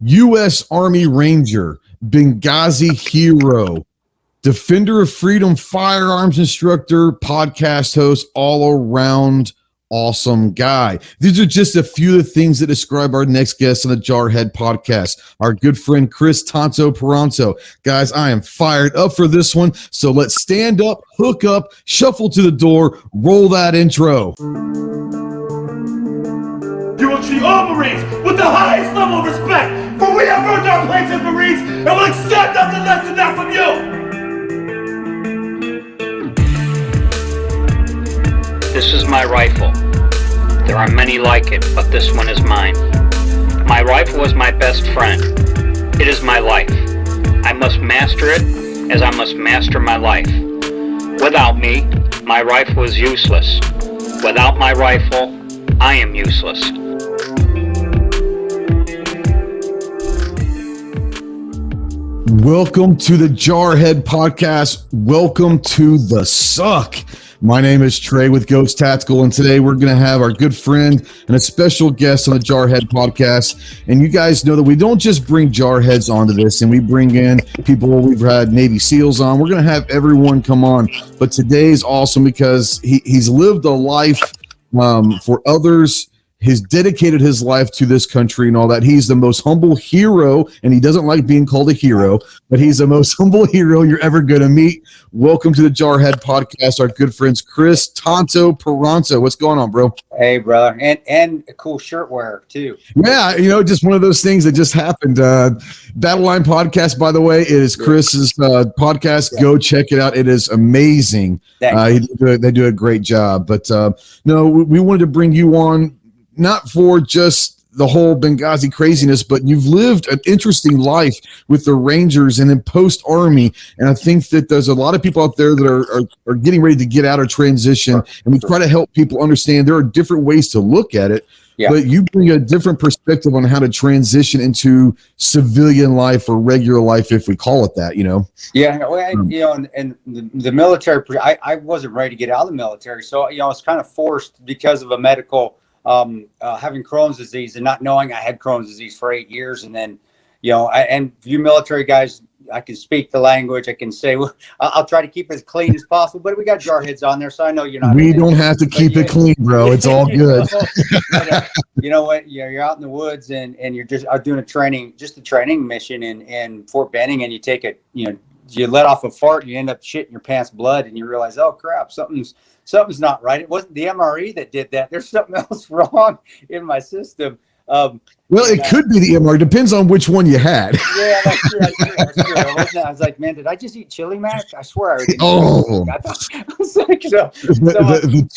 U.S. Army Ranger, Benghazi hero, Defender of Freedom firearms instructor, podcast host, all around awesome guy. These are just a few of the things that describe our next guest on the Jarhead Podcast, our good friend Kris Tanto Paronto. Guys, I am fired up for this one, so let's stand up, hook up, shuffle to the door, roll that intro. You will treat all Marines with the highest level of respect, for we have earned our place as Marines and will accept nothing less than that from you! This is my rifle. There are many like it, but this one is mine. My rifle is my best friend. It is my life. I must master it as I must master my life. Without me, my rifle is useless. Without my rifle, I am useless. Welcome to the Jarhead Podcast. Welcome to the suck. My name is Trey with Ghost Tactical, and today we're going to have our good friend and a special guest on the Jarhead Podcast. And you guys know that we don't just bring Jarheads onto this, and we bring in people. We've had Navy SEALs on. We're going to have everyone come on. But today is awesome because he's lived a life for others. He's dedicated his life to this country and all that. He's the most humble hero, and he doesn't like being called a hero, but he's the most humble hero you're ever going to meet. Welcome to the Jarhead Podcast, our good friends, Kris Tanto Paronto. What's going on, bro? Hey, brother. And a cool shirt wearer, too. Yeah, just one of those things that just happened. Battle Line Podcast, by the way, it is Chris's podcast. Yeah. Go check it out. It is amazing. They do a great job. But no, we wanted to bring you on, not for just the whole Benghazi craziness, but you've lived an interesting life with the Rangers and then post-Army. And I think that there's a lot of people out there that are getting ready to get out or transition. And we try to help people understand there are different ways to look at it. Yeah. But you bring a different perspective on how to transition into civilian life or regular life, if we call it that, Yeah, well, and the military, I wasn't ready to get out of the military. So, I was kind of forced because of a medical having Crohn's disease and not knowing I had Crohn's disease for 8 years. And then, and you military guys, I can speak the language. I can say, well, I'll try to keep it as clean as possible, but we got Jarheads on there. So I know you're not. We don't have to keep it clean, bro. It's all good. You know what? You're out in the woods and you're just doing a training mission in Fort Benning, and you take you let off a fart and you end up shitting your pants blood, and you realize, oh crap, something's not right. It wasn't the MRE that did that. There's something else wrong in my system. It could be the MRE. Depends on which one you had. Yeah, that's true. I was like, man, did I just eat chili mac? I swear I already. Oh, I was like, the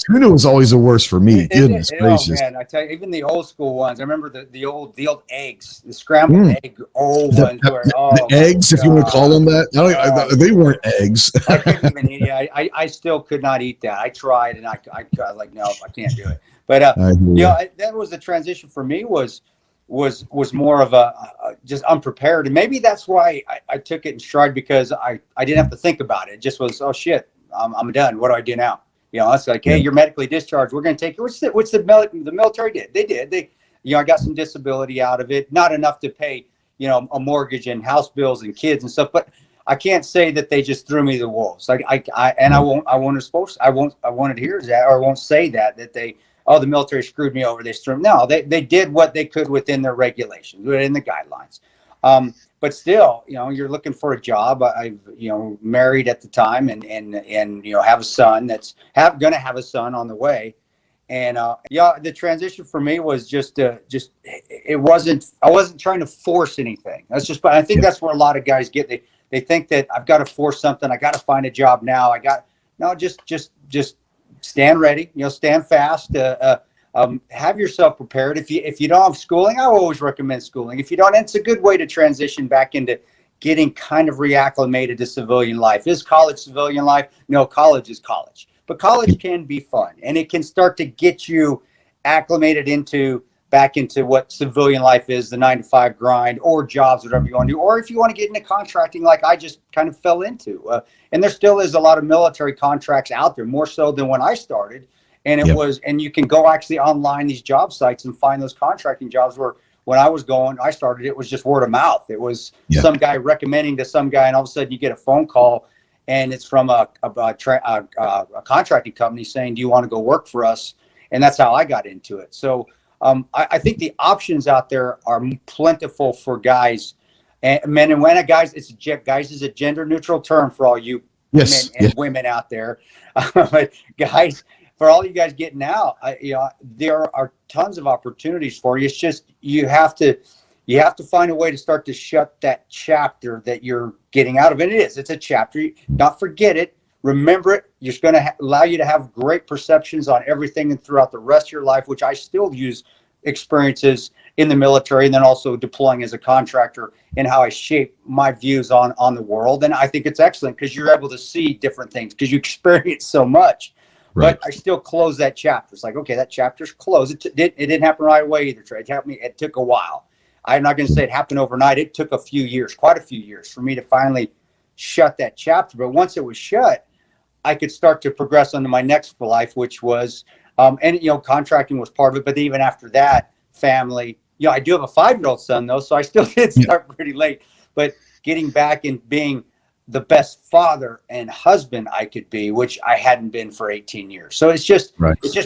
tuna was always the worst for me. Goodness gracious! Oh, man, I tell you, even the old school ones. I remember the old eggs, the scrambled egg ones. The eggs, if you want to call them that. They weren't eggs. I couldn't even eat. I still could not eat that. I tried, and I was like, no, I can't do it. But that was the transition for me. Was more of a just unprepared, and maybe that's why I took it in stride, because I didn't have to think about it. It just was, oh shit, I'm done. What do I do now? It's like, hey, you're medically discharged. We're going to take you. Which the military did. They did. I got some disability out of it, not enough to pay a mortgage and house bills and kids and stuff, but I can't say that they just threw me to the wolves. Like I won't adhere to that, or I won't say that they. Oh, the military screwed me over. They threw. No, they did what they could within their regulations, within the guidelines. But still, you're looking for a job. I've married at the time, and have a son that's going to have a son on the way. And the transition for me was just it wasn't. I wasn't trying to force anything. But I think that's where a lot of guys get. They think that I've got to force something. I got to find a job now. Just stand ready, stand fast, have yourself prepared. If you don't have schooling, I always recommend schooling. If you don't, it's a good way to transition back into getting kind of reacclimated to civilian life. Is college civilian life? No, college is college. But college can be fun, and it can start to get you acclimated back into what civilian life is, the 9-to-5 grind, or jobs, whatever you want to do. Or if you want to get into contracting, like I just kind of fell into. And there still is a lot of military contracts out there, more so than when I started. And and you can go actually online, these job sites, and find those contracting jobs where when I was going, I started, it was just word of mouth. It was some guy recommending to some guy, and all of a sudden you get a phone call, and it's from a contracting company saying, do you want to go work for us? And that's how I got into it. So I think the options out there are plentiful for guys, and men and women. Guys, guys is a gender neutral term for all you men and women out there. But guys, for all you guys getting out, there are tons of opportunities for you. It's just you have to find a way to start to shut that chapter that you're getting out of. And it's a chapter. Not forget it. Remember it. It's going to allow you to have great perceptions on everything and throughout the rest of your life, which I still use experiences in the military and then also deploying as a contractor and how I shape my views on the world. And I think it's excellent because you're able to see different things because you experience so much. Right. But I still close that chapter. It's like, okay, that chapter's closed. It didn't happen right away either, Trey. It took a while. I'm not going to say it happened overnight. It took quite a few years for me to finally shut that chapter. But once it was shut, I could start to progress onto my next life, which was, contracting was part of it. But even after that, family, I do have a 5-year-old son though, so I still did start pretty late. But getting back and being the best father and husband I could be, which I hadn't been for 18 years. So it's just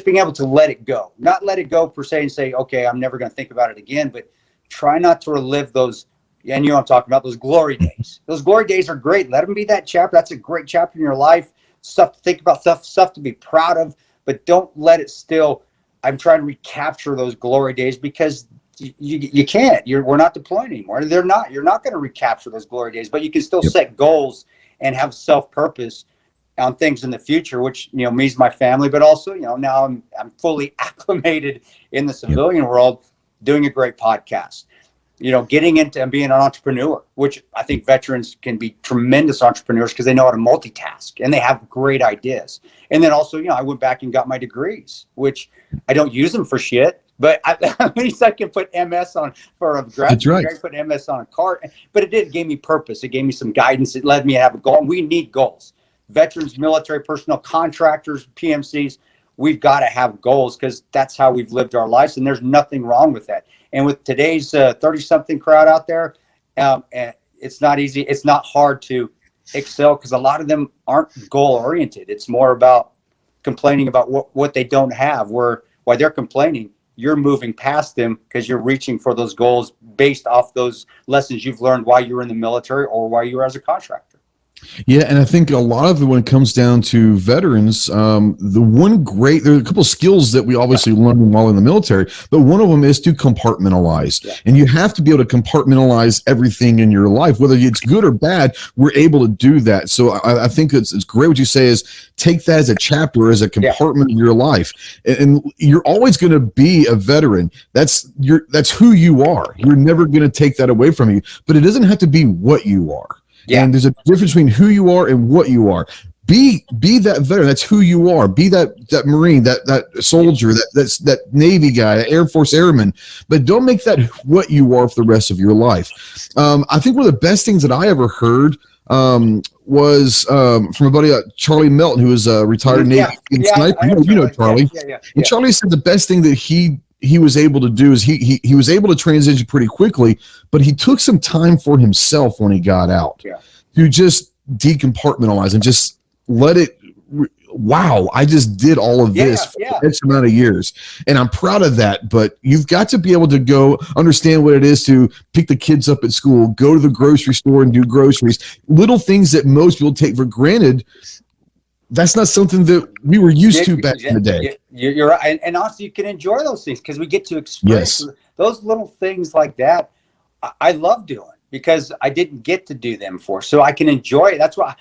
being able to let it go, not let it go per se and say, okay, I'm never going to think about it again, but try not to relive those. And I'm talking about those glory days. Those glory days are great. Let them be that chapter. That's a great chapter in your life. Stuff to think about, stuff to be proud of, but don't let it still. I'm trying to recapture those glory days because you can't. We're not deploying anymore. You're not going to recapture those glory days, but you can still set goals and have self-purpose on things in the future, which me's my family, but also now I'm fully acclimated in the civilian world, doing a great podcast. Getting into and being an entrepreneur, which I think veterans can be tremendous entrepreneurs because they know how to multitask and they have great ideas. And then also, I went back and got my degrees, which I don't use them for shit, but at least I can put MS on for a grad degree. I put MS on a card, but it gave me purpose. It gave me some guidance. It led me to have a goal. And we need goals. Veterans, military personnel, contractors, PMCs, we've got to have goals because that's how we've lived our lives. And there's nothing wrong with that. And with today's 30-something crowd out there, it's not easy. It's not hard to excel because a lot of them aren't goal-oriented. It's more about complaining about what they don't have. While they're complaining, you're moving past them because you're reaching for those goals based off those lessons you've learned while you were in the military or while you were as a contractor. Yeah, and I think a lot of it when it comes down to veterans, there's a couple of skills that we obviously learn while in the military, but one of them is to compartmentalize. Yeah. And you have to be able to compartmentalize everything in your life, whether it's good or bad, we're able to do that. So I think it's great what you say is take that as a chapter, as a compartment of your life. And you're always going to be a veteran. That's who you are. You're never going to take that away from you, but it doesn't have to be what you are. Yeah. And there's a difference between who you are and what you are. Be that veteran. That's who you are. Be that Marine, that soldier, that Navy guy, that Air Force airman. But don't make that what you are for the rest of your life. I think one of the best things that I ever heard was from a buddy, Charlie Melton, who was a retired Navy sniper. You know Charlie. And Charlie said the best thing that he was able to do is he was able to transition pretty quickly, but he took some time for himself when he got out to just decompartmentalize and just let it. Wow, I just did all of this for X amount of years, and I'm proud of that. But you've got to be able to go understand what it is to pick the kids up at school, go to the grocery store and do groceries, little things that most people take for granted. That's not something that we were used to back in the day. You're right. And also you can enjoy those things because we get to experience those little things like that. I love doing because I didn't get to do them before. So I can enjoy it. That's why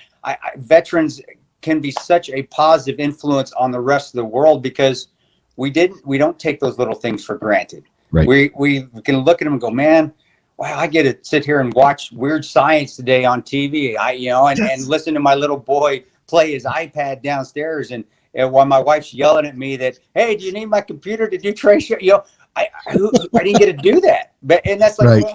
veterans can be such a positive influence on the rest of the world because we don't take those little things for granted. Right. We can look at them and go, man, wow, I get to sit here and watch Weird Science today on TV. And listen to my little boy play his iPad downstairs, and while my wife's yelling at me that, hey, do you need my computer to do trace? I didn't get to do that. And that's like,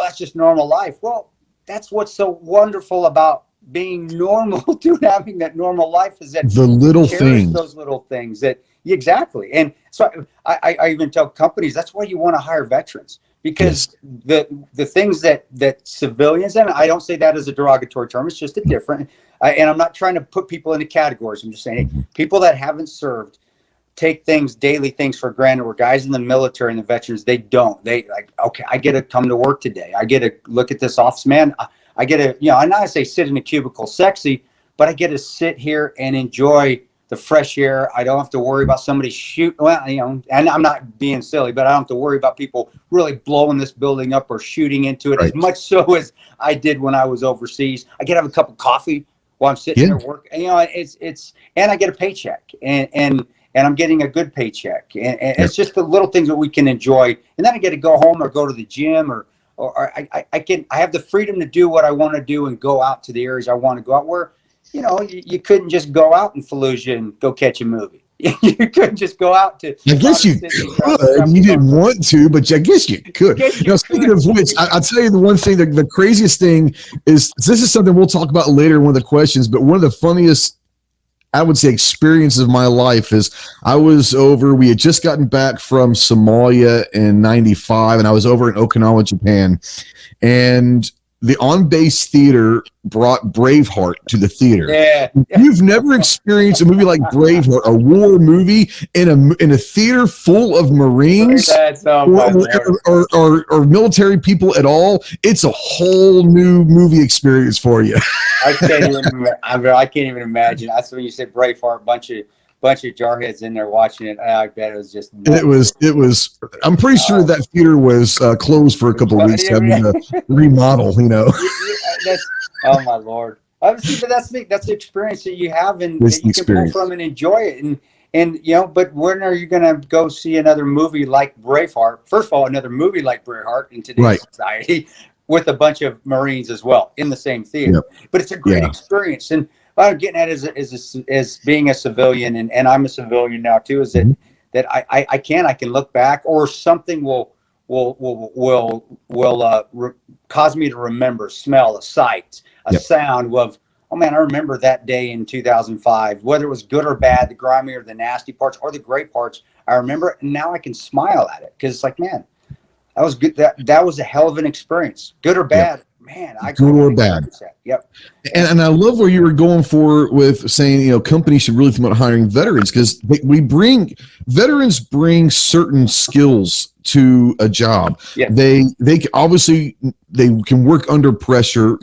that's just normal life. Well, that's what's so wonderful about being normal, having that normal life is that the little things, those little things that exactly. And so I even tell companies that's why you want to hire veterans because the things that civilians, and I don't say that as a derogatory term, it's just a different, and I'm not trying to put people into categories. I'm just saying, hey, people that haven't served take daily things for granted. Where guys in the military and the veterans, they don't. They like, okay, I get to come to work today. I get to look at this office, man. I get to, I'm not gonna say sit in a cubicle sexy, but I get to sit here and enjoy the fresh air. I don't have to worry about somebody shoot. Well, and I'm not being silly, but I don't have to worry about people really blowing this building up or shooting into it as much so as I did when I was overseas. I get to have a cup of coffee while I'm sitting there working. And, it's and I get a paycheck, and I'm getting a good paycheck, and it's just the little things that we can enjoy. And then I get to go home or go to the gym, or I have the freedom to do what I want to do and go out to the areas I want to go out. Where you couldn't just go out in Fallujah and go catch a movie. You couldn't just go out to. I guess you could. You didn't want to, but I guess you could. Speaking of which, I'll tell you the one thing. The craziest thing is, this is something we'll talk about later in one of the questions, but one of the funniest, I would say, experiences of my life is we had just gotten back from Somalia in 95, and I was over in Okinawa, Japan, and the on-base theater brought Braveheart to the theater. Yeah. You've never experienced a movie like Braveheart, a war movie in a theater full of Marines or military people at all. It's a whole new movie experience for you. I can't even imagine. That's when you said Braveheart, bunch of jarheads in there watching it. I bet it was just nuts. It was I'm pretty sure that theater was closed for a couple of weeks, having a remodel, Oh my Lord. Obviously, but that's the experience that you have, and that you can pull from and enjoy it. And but when are you gonna go see another movie like Braveheart? First of all, another movie like Braveheart in today's society with a bunch of Marines as well in the same theater. But it's a great experience. And what I'm getting at is being a civilian, and I'm a civilian now too, is that I can look back, or something will cause me to remember, smell, a sight, a sound of, oh man, I remember that day in 2005, whether it was good or bad, the grimy or the nasty parts or the great parts. I remember it, and now I can smile at it, because it's like, man, that was good. That was a hell of an experience, good or bad. Man, good or bad. Yep. And I love where you were going for with saying, companies should really think about hiring veterans, because veterans bring certain skills to a job. Yes. They obviously can work under pressure.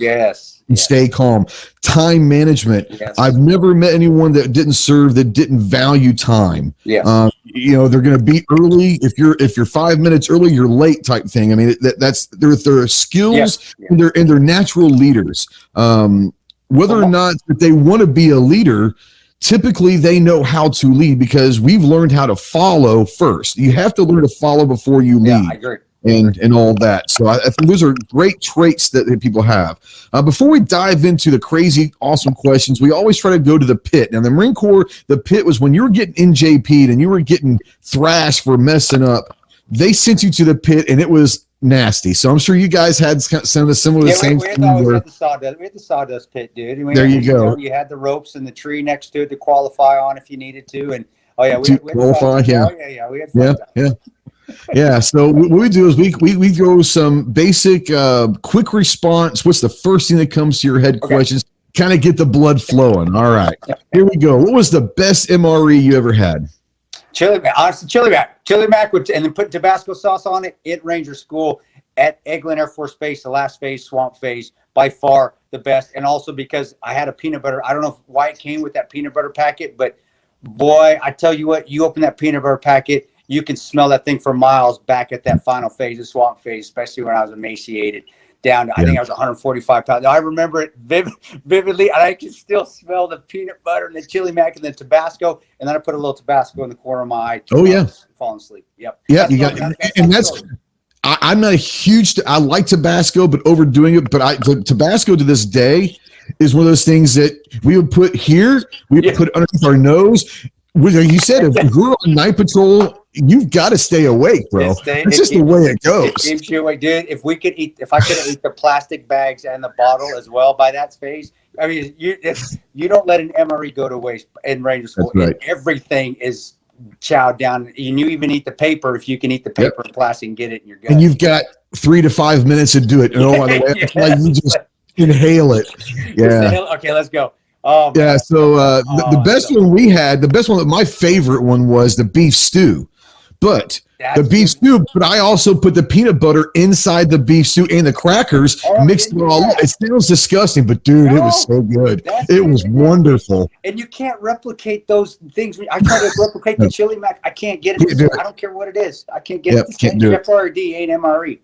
And stay calm. Time management. Yes. I've never met anyone that didn't serve, that didn't value time. Yes. They're going to be early. If you're 5 minutes early, you're late type thing. I mean, that's their skills and they're natural leaders. Whether or not that they want to be a leader, typically they know how to lead, because we've learned how to follow first. You have to learn to follow before you lead. Yeah, I agree. And all that. So I think those are great traits that people have. Before we dive into the crazy, awesome questions, we always try to go to the pit. Now, the Marine Corps, the pit was when you were getting NJP'd and you were getting thrashed for messing up. They sent you to the pit, and it was nasty. So I'm sure you guys had some similar. We had the sawdust pit, dude. There you go. You had the ropes and the tree next to it to qualify on if you needed to, and we had Yeah. So what we do is we go some basic quick response. What's the first thing that comes to your head? Questions, kind of get the blood flowing. All right, here we go. What was the best MRE you ever had? Chili mac, and then put Tabasco sauce on it. At Ranger School at Eglin Air Force Base, the last phase, swamp phase, by far the best. And also because I had a peanut butter. I don't know why it came with that peanut butter packet, but boy, I tell you what, you open that peanut butter packet, you can smell that thing for miles back at that final phase, the swamp phase, especially when I was emaciated down to, I think I was 145 pounds. I remember it vividly, and I can still smell the peanut butter and the chili mac and the Tabasco, and then I put a little Tabasco in the corner of my eye. Falling asleep. Yep. Yeah, I'm not a huge, I like Tabasco, but overdoing it. But Tabasco to this day is one of those things that we would put here, we would put underneath our nose. Like you said, if you're on night patrol, you've got to stay awake, bro. It's just the way it goes. It keeps you awake, dude. If I could eat the plastic bags and the bottle as well by that phase, I mean, you don't let an MRE go to waste in Ranger School. That's right. Everything is chowed down. You even eat the paper if you can eat the paper and plastic and get it in your gut. And you've got 3 to 5 minutes to do it. And by the way, Yes. like you just inhale it. Yeah. Okay, let's go. Oh, yeah. man. So the best one we had, my favorite one was the beef stew. But the beef stew, but I also put the peanut butter inside the beef stew and the crackers, mixed it all up. It sounds disgusting, but dude, it was so good. It was wonderful. And you can't replicate those things. I try to replicate the chili mac. I can't get it. I don't care what it is. I can't get it. Can't do it. FRD ain't MRE.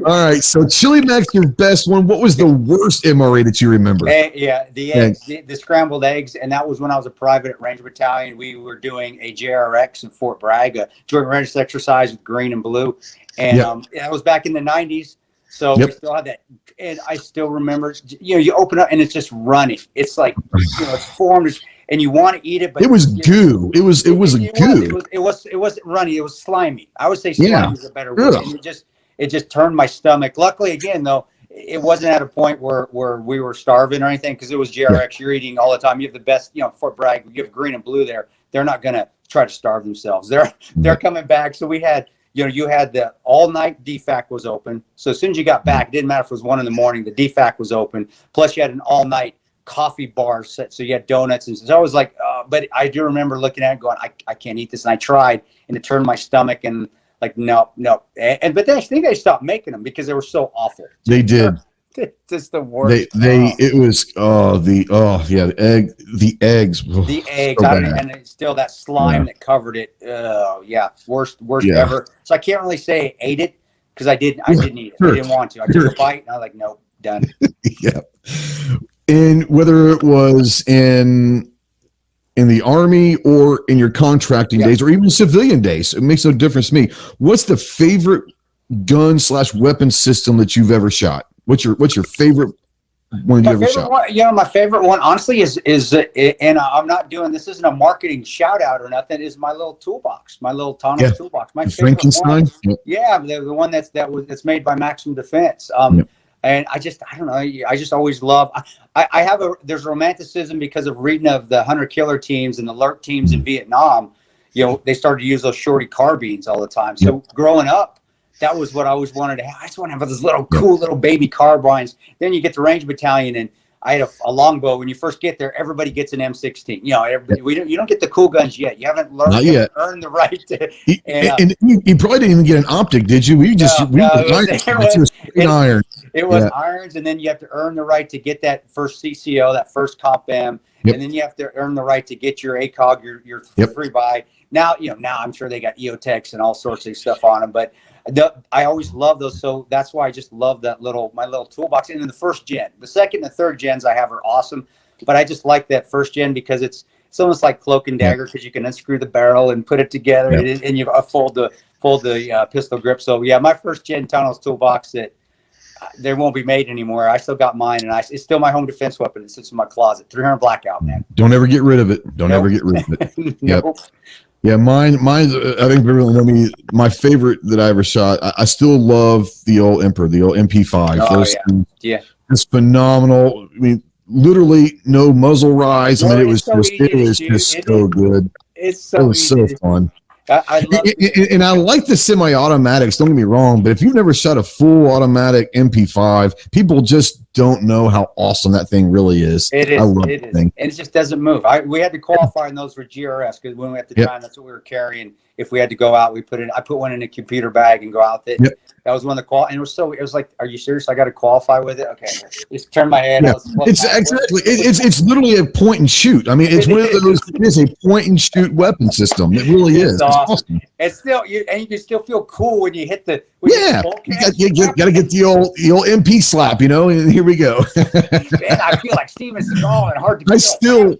All right. So chili mac's your best one. What was the worst MRE that you remember? The eggs, the scrambled eggs. And that was when I was a private at Ranger Battalion. We were doing a JRX in Fort Bragg, a joint readiness exercise with green and blue. And that was back in the 90s. So we still had that. And I still remember, you open up and it's just running. It's like, it's formed and you want to eat it, but it was goo. It was goo. It wasn't runny. It was slimy. I would say slimy is a better word. And it just turned my stomach. Luckily, again, though, it wasn't at a point where we were starving or anything, because it was JRX. You're eating all the time. You have the best, Fort Bragg, you have green and blue there. They're not going to try to starve themselves. They're coming back. So we had, you had the all-night DFAC was open. So as soon as you got back, it didn't matter if it was 1 a.m, the DFAC was open. Plus you had an all-night coffee bar set. So you had donuts. And so I was like, but I do remember looking at it going, I can't eat this. And I tried, and it turned my stomach, and like, no. But then I think they stopped making them because they were so awful. They did. Just the worst. It was the eggs. The eggs. And it's still that slime that covered it. Worst ever. So I can't really say I ate it, because I didn't eat it. I didn't want to. I took a bite and I was like, nope, done. Yeah. And whether it was in the Army or in your contracting days or even civilian days, it makes no difference to me. What's the favorite gun/weapon system that you've ever shot? What's your favorite one you ever shot? My favorite one, honestly, is and I'm not doing this. Isn't a marketing shout out or nothing. Is my little toolbox, my little Tanto toolbox. My favorite Frankenstein. One, the one that's made by Maximum Defense. And I don't know. I just always love. There's romanticism because of reading of the hunter killer teams and the alert teams in Vietnam. They started to use those shorty carbines all the time. So growing up, that was what I always wanted to have. I just want to have those little cool little baby carbines. Then you get to Ranger Battalion, and I had a longbow. When you first get there, everybody gets an M16. You don't get the cool guns yet. You haven't earned the right to. And you probably didn't even get an optic, did you? Iron. It was irons, and then you have to earn the right to get that first CCO, that first Comp M, and then you have to earn the right to get your ACOG, your free buy. Now, now I'm sure they got EOTechs and all sorts of stuff on them, but I always love those. So that's why I just love my little toolbox. And then the first gen, the second and the third gens I have are awesome, but I just like that first gen because it's almost like cloak and dagger, because you can unscrew the barrel and put it together, and you fold the pistol grip. So my first gen Tanto's toolbox that they won't be made anymore. I still got mine, and it's still my home defense weapon. It sits in my closet. 300 blackout, man. Don't ever get rid of it. Don't ever get rid of it. Nope. Yeah, mine's. I think everyone know me. My favorite that I ever shot. I still love the old Emperor, the old MP5. It's phenomenal. I mean, literally no muzzle rise. I mean, it was just so good. It was so fun. I love it. And I like the semi-automatics, don't get me wrong, but if you've never shot a full automatic MP5, people just don't know how awesome that thing really is. It is. I love that thing. And it just doesn't move. We had to qualify in those for GRS, because when we at the time, that's what we were carrying. If we had to go out, I put one in a computer bag and go out there. That was one of the and it was like, are you serious? I got to qualify with it? Okay, just turn my head. It's exactly. It's literally a point and shoot. I mean, it's one of those. It is a point and shoot weapon system. It really is. It's awesome. It's still you can still feel cool when you hit the. You got to get the old MP slap, and here we go. Man, I feel like Steven Seagal and hard to kill.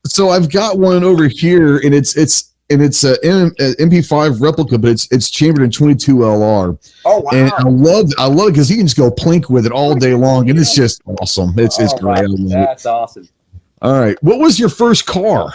So I've got one over here, and it's an MP5 replica, but it's chambered in 22 LR. Oh wow! And I love it because you can just go plink with it all day long, and it's just awesome. It's great. That's awesome. All right, what was your first car?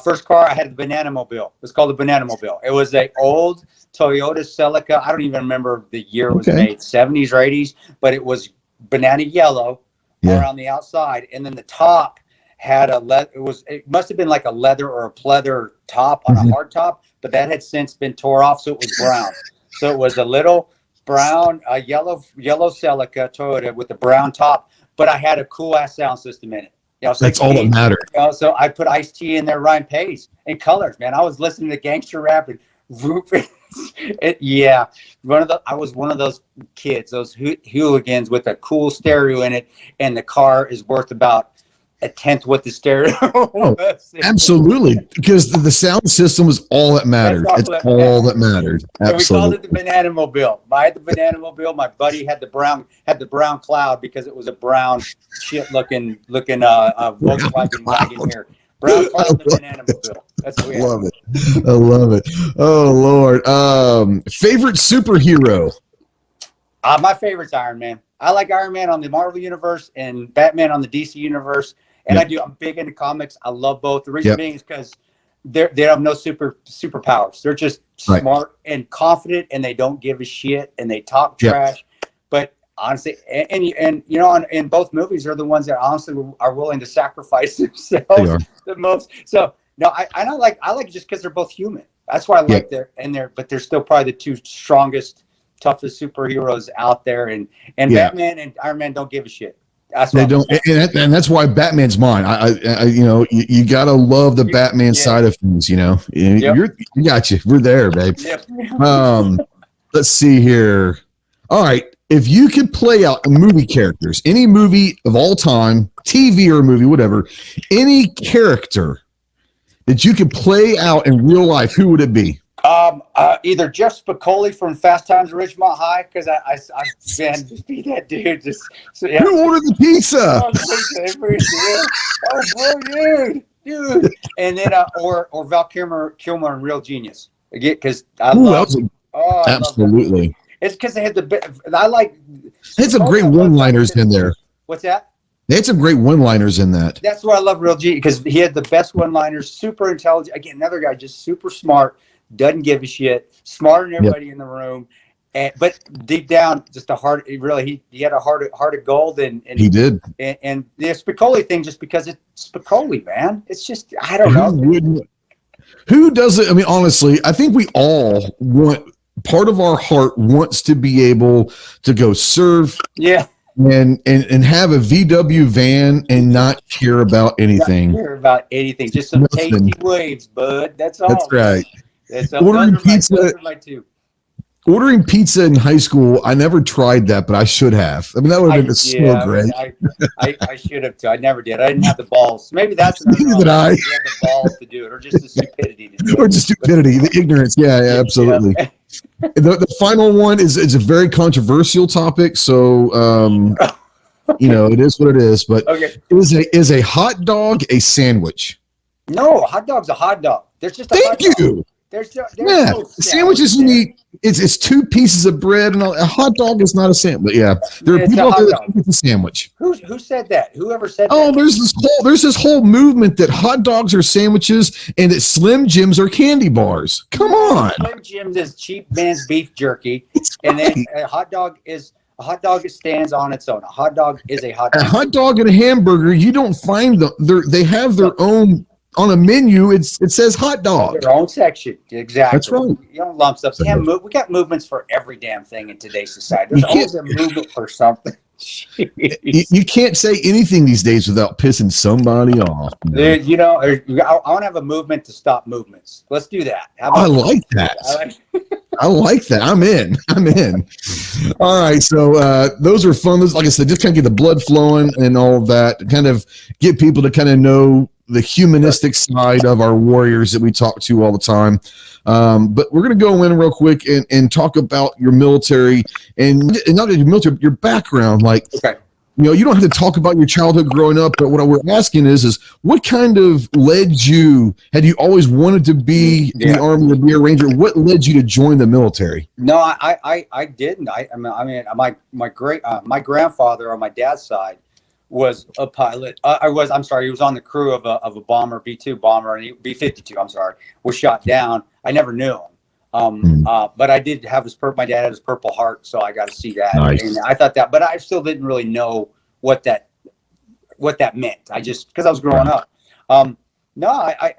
First car I had the Banana Mobile. It was called the Banana Mobile. It was an old Toyota Celica. I don't even remember the year it was made, 70s or 80s, but it was banana yellow around the outside, and then the top had it must have been like a leather or a pleather top on a hard top, but that had since been tore off, so it was brown. So it was a little brown, yellow Celica Toyota with a brown top, but I had a cool ass sound system in it. That's all that mattered. So I put Ice-T in there, Ryan Pace, and colors. Man, I was listening to gangster rap and I was one of those kids, those hooligans with a cool stereo in it, and the car is worth about a tenth what the stereo was. Absolutely, because the sound system was all that mattered. It's all that mattered. Absolutely. So we called it the Banana Mobile. I had the Banana Mobile. My buddy had the brown Cloud because it was a brown shit looking Volkswagen wagon here. Brown Cloud, the Banana Mobile. That's what we had. I love it. Oh Lord. Favorite superhero? My favorite's Iron Man. I like Iron Man on the Marvel Universe and Batman on the DC Universe. And I'm big into comics. I love both. The reason being is because they have no superpowers. They're just smart and confident, and they don't give a shit, and they talk trash. But honestly, and in both movies, they're the ones that honestly are willing to sacrifice themselves the most. So no, I like it just because they're both human. That's why I like but they're still probably the two strongest, toughest superheroes out there. And Batman and Iron Man don't give a shit. They don't, and that's why Batman's mine. I you gotta love the Batman side of things. You got you. We're there, babe. Let's see here. All right, if you could play out movie characters, any movie of all time, TV or movie, whatever, any character that you could play out in real life, who would it be? Either Jeff Spicoli from Fast Times at Ridgemont High, because I just be that dude. Who ordered the pizza? Dude. And then or Val Kilmer in Real Genius. Again, because I love. Absolutely. It's because they had I like. They had some great one-liners in there. What's that? They had some great one-liners in that. That's why I love Real Genius, because he had the best one-liners. Super intelligent. Again, another guy just super smart. Doesn't give a shit, smarter than everybody in the room, but deep down, just a heart. He had a heart of gold, and he did. And the Spicoli thing, just because it's Spicoli, man. It's just I don't know. Who doesn't? I mean, honestly, I think we all want. Part of our heart wants to be able to go surf. Yeah. And have a VW van and not care about anything. Not care about anything. Just some tasty waves, bud. That's all. That's right. Ordering pizza in high school, I never tried that, but I should have. I mean, that would have been so great. I should have too. I never did. I didn't have the balls. Maybe that's another Neither did I. You had the balls to do it, or just the stupidity to do it. Or just stupidity, the ignorance. Yeah, absolutely. Yeah. The final one is a very controversial topic, so it is what it is. But is a hot dog a sandwich? No, a hot dog's a hot dog. There's just a Thank hot you. Dog. There's no sandwiches you need. It's two pieces of bread, and a hot dog is not a sandwich. Yeah, there are people out there that think it's a sandwich. Who said that? Whoever said that? Oh, there's this whole movement that hot dogs are sandwiches and that Slim Jims are candy bars. Come on, Slim Jims is cheap man's beef jerky, and then a hot dog stands on its own. A hot dog is a hot dog. A hot dog and a hamburger, you don't find them. They have their own. On a menu, it says hot dog. Their own section, exactly. That's right. You don't lump stuff. We got movements for every damn thing in today's society. There's always a movement for something. You can't say anything these days without pissing somebody off. Dude, I want to have a movement to stop movements. Let's do that. I like that. I like that. I'm in. All right. So those are fun. Like I said, just kind of get the blood flowing and all of that. Kind of get people to kind of know the humanistic side of our warriors that we talk to all the time. But we're going to go in real quick and talk about your military and not your military, your background. Like, you don't have to talk about your childhood growing up, but what we're asking is what kind of led you, had you always wanted to be in the Army or be a Ranger? What led you to join the military? No, I didn't. I mean, my grandfather on my dad's side was a pilot. He was on the crew of a bomber, B-2 bomber, and B-52, was shot down. I never knew him. But I did have my dad had his Purple Heart, so I got to see that. Nice. And I thought that, but I still didn't really know what that what that meant. I just, because I was growing up. No, I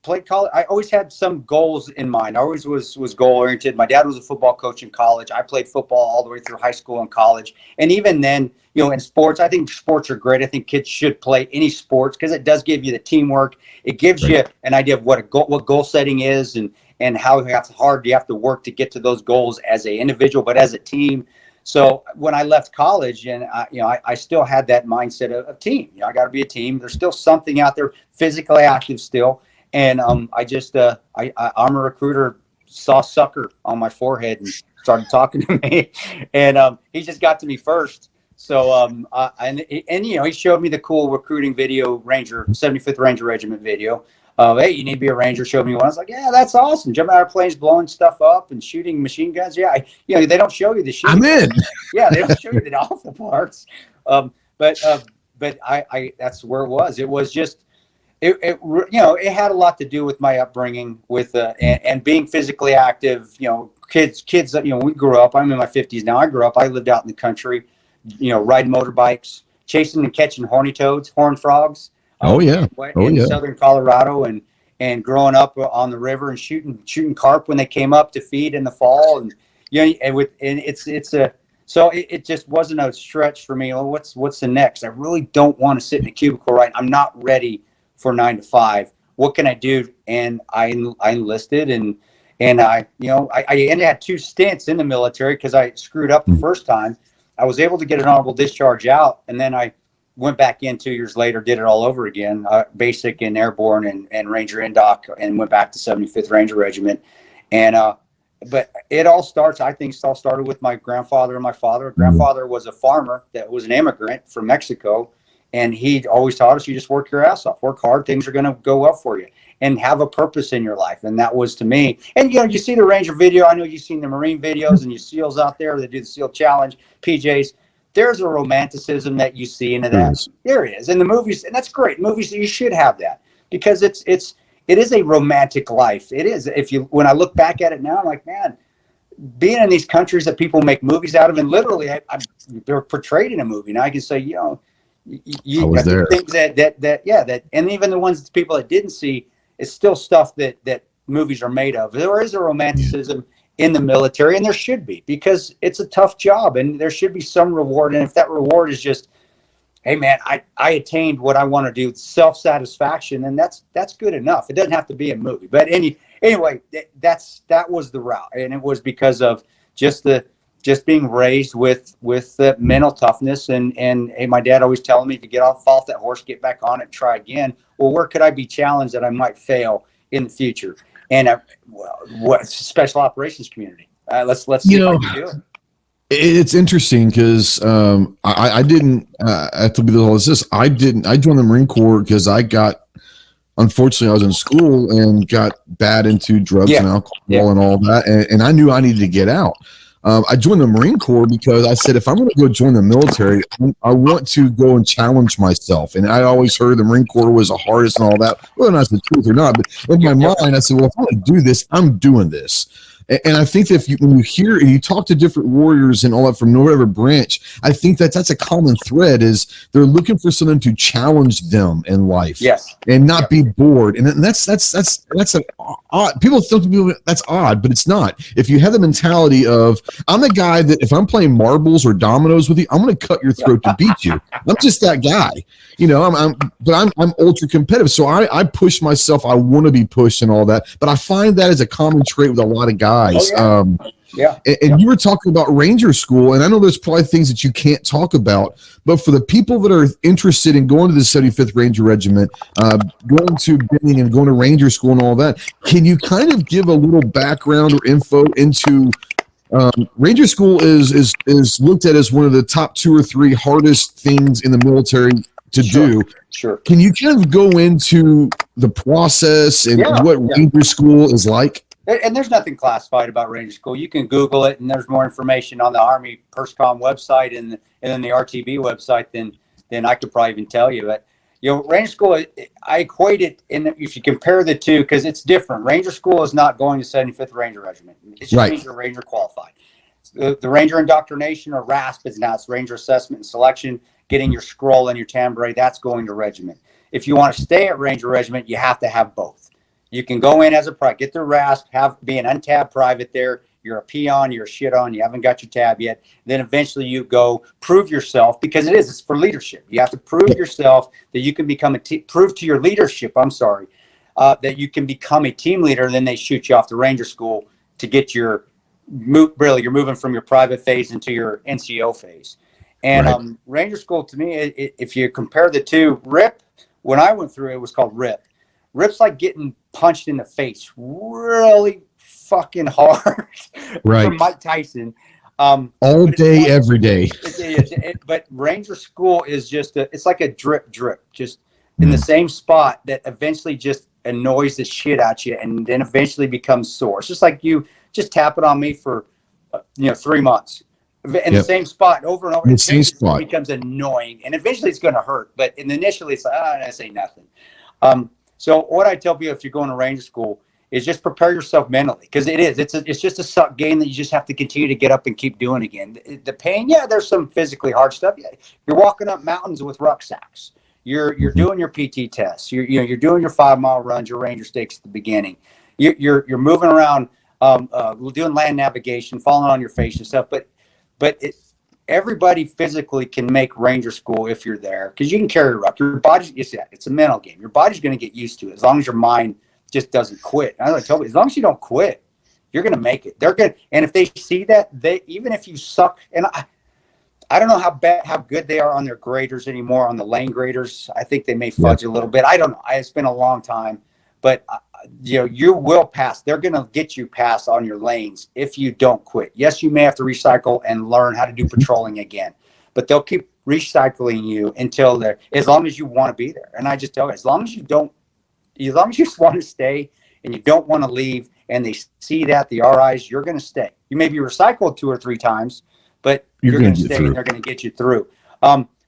played college. I always had some goals in mind. I always was goal oriented. My dad was a football coach in college. I played football all the way through high school and college. And even then, in sports, I think sports are great. I think kids should play any sports because it does give you the teamwork. It gives you an idea of what goal setting is and how hard you have to work to get to those goals as an individual, but as a team. So when I left college, and I still had that mindset of team. I got to be a team. There's still something out there, physically active still, and I'm a recruiter. Saw sucker on my forehead and started talking to me, and he just got to me first. So he showed me the cool recruiting video, 75th Ranger Regiment video. Hey, you need to be a Ranger. Showed me one. I was like, yeah, that's awesome. Jumping out of planes, blowing stuff up, and shooting machine guns. Yeah, they don't show you the shit. I'm in. Yeah, they don't show you the awful parts. But I that's where it was. It was just, it had a lot to do with my upbringing with and being physically active. Kids. We grew up. I'm in my 50s now. I lived out in the country. Riding motorbikes, chasing and catching horny toads, horned frogs. In southern Colorado, and growing up on the river and shooting carp when they came up to feed in the fall, and it just wasn't a stretch for me. What's the next? I really don't want to sit in a cubicle. Right, I'm not ready for 9 to 5. What can I do? And I enlisted, and I had 2 stints in the military because I screwed up the first time. I was able to get an honorable discharge out, and then I went back in 2 years later, did it all over again, basic and airborne and Ranger Indoc, and went back to 75th Ranger Regiment. And but it all started with my grandfather and my father. Grandfather was a farmer that was an immigrant from Mexico, and he always taught us, you just work your ass off, work hard, things are going to go well for you, and have a purpose in your life. And that was to me. And you see the Ranger video. I know you've seen the Marine videos and you SEALs out there that do the SEAL Challenge, PJs. There's a romanticism that you see in that. There is in the movies, and that's great. Movies, you should have that because it is a romantic life. It is. When I look back at it now, I'm like, man, being in these countries that people make movies out of, and literally, they're portrayed in a movie. Now I can say, you got the things that, and even the ones that people that didn't see, it's still stuff that movies are made of. There is a romanticism in the military, and there should be, because it's a tough job and there should be some reward. And if that reward is just, hey man, I attained what I want to do, self-satisfaction, then that's good enough. It doesn't have to be a movie. But anyway, that was the route. And it was because of just being raised with the mental toughness and hey, my dad always telling me to get off that horse, get back on it, try again. Well, where could I be challenged that I might fail in the future? And what special operations community? Let's see if I can do it. It's interesting because I didn't have to be the whole this. I joined the Marine Corps because unfortunately I was in school and got bad into drugs and alcohol and all that, and I knew I needed to get out. I joined the Marine Corps because I said, if I'm going to go join the military, I want to go and challenge myself. And I always heard the Marine Corps was the hardest and all that. Whether that's the truth or not, but in my mind, I said, well, if I want to do this, I'm doing this. And I think that when you hear and you talk to different warriors and all that from whatever branch, I think that's a common thread is they're looking for something to challenge them in life, and not be bored. And that's an odd. People think that's odd, but it's not. If you have the mentality of, I'm the guy that if I'm playing marbles or dominoes with you, I'm going to cut your throat to beat you. I'm just that guy, I'm ultra competitive. So I push myself. I want to be pushed and all that. But I find that as a common trait with a lot of guys. And you were talking about Ranger School, and I know there's probably things that you can't talk about, but for the people that are interested in going to the 75th Ranger Regiment, going to Benning and going to Ranger School and all that, can you kind of give a little background or info into Ranger School is looked at as one of the top 2 or 3 hardest things in the military to do. Sure. Can you kind of go into the process and what Ranger School is like? And there's nothing classified about Ranger School. You can Google it, and there's more information on the Army PERSCOM website and then the RTB website than I could probably even tell you. But Ranger School, I equate it, and if you compare the two, because it's different. Ranger School is not going to 75th Ranger Regiment. It just means you're Ranger qualified. The Ranger Indoctrination, or RASP, is now it's Ranger Assessment and Selection, getting your scroll and your tambouret, that's going to regiment. If you want to stay at Ranger Regiment, you have to have both. You can go in as a private, get the RASP, be an untabbed private there. You're a peon, you're a shit on, you haven't got your tab yet. Then eventually you go prove yourself, because it's for leadership. You have to prove yourself that you can become prove to your leadership, that you can become a team leader. Then they shoot you off the Ranger School to get you're moving from your private phase into your NCO phase. And Ranger School, to me, if you compare the two, RIP, when I went through it was called RIP. RIP's like getting punched in the face really fucking hard from Mike Tyson. All day, every day. But Ranger School is just it's like a drip, just in the same spot that eventually just annoys the shit out you, and then eventually becomes sore. It's just like you just tap it on me for 3 months in the same spot over and over. The same spot. It becomes annoying, and eventually it's going to hurt. But initially it's like, I say nothing. So what I tell people, if you're going to Ranger School, is just prepare yourself mentally, because it's just a suck game that you just have to continue to get up and keep doing again. The pain, there's some physically hard stuff. You're walking up mountains with rucksacks. You're doing your PT tests. You're doing your 5-mile runs, your Ranger stakes at the beginning. You're moving around, doing land navigation, falling on your face and stuff. But everybody physically can make Ranger School if you're there, because you can carry a ruck. Your body, it's a mental game. Your body's going to get used to it as long as your mind just doesn't quit. I tell you, as long as you don't quit, you're going to make it. They're good. And if they see that, even if you suck, and I don't know how good they are on their graders anymore, on the lane graders. I think they may fudge a little bit. I don't know. It's been a long time, but you will pass. They're going to get you past on your lanes if you don't quit. Yes, you may have to recycle and learn how to do patrolling again, but they'll keep recycling you until as long as you want to be there. And I just tell you, as long as you just want to stay and you don't want to leave, and they see that, the RIs, you're going to stay. You may be recycled 2 or 3 times, but you're going to stay, and they're going to get you through.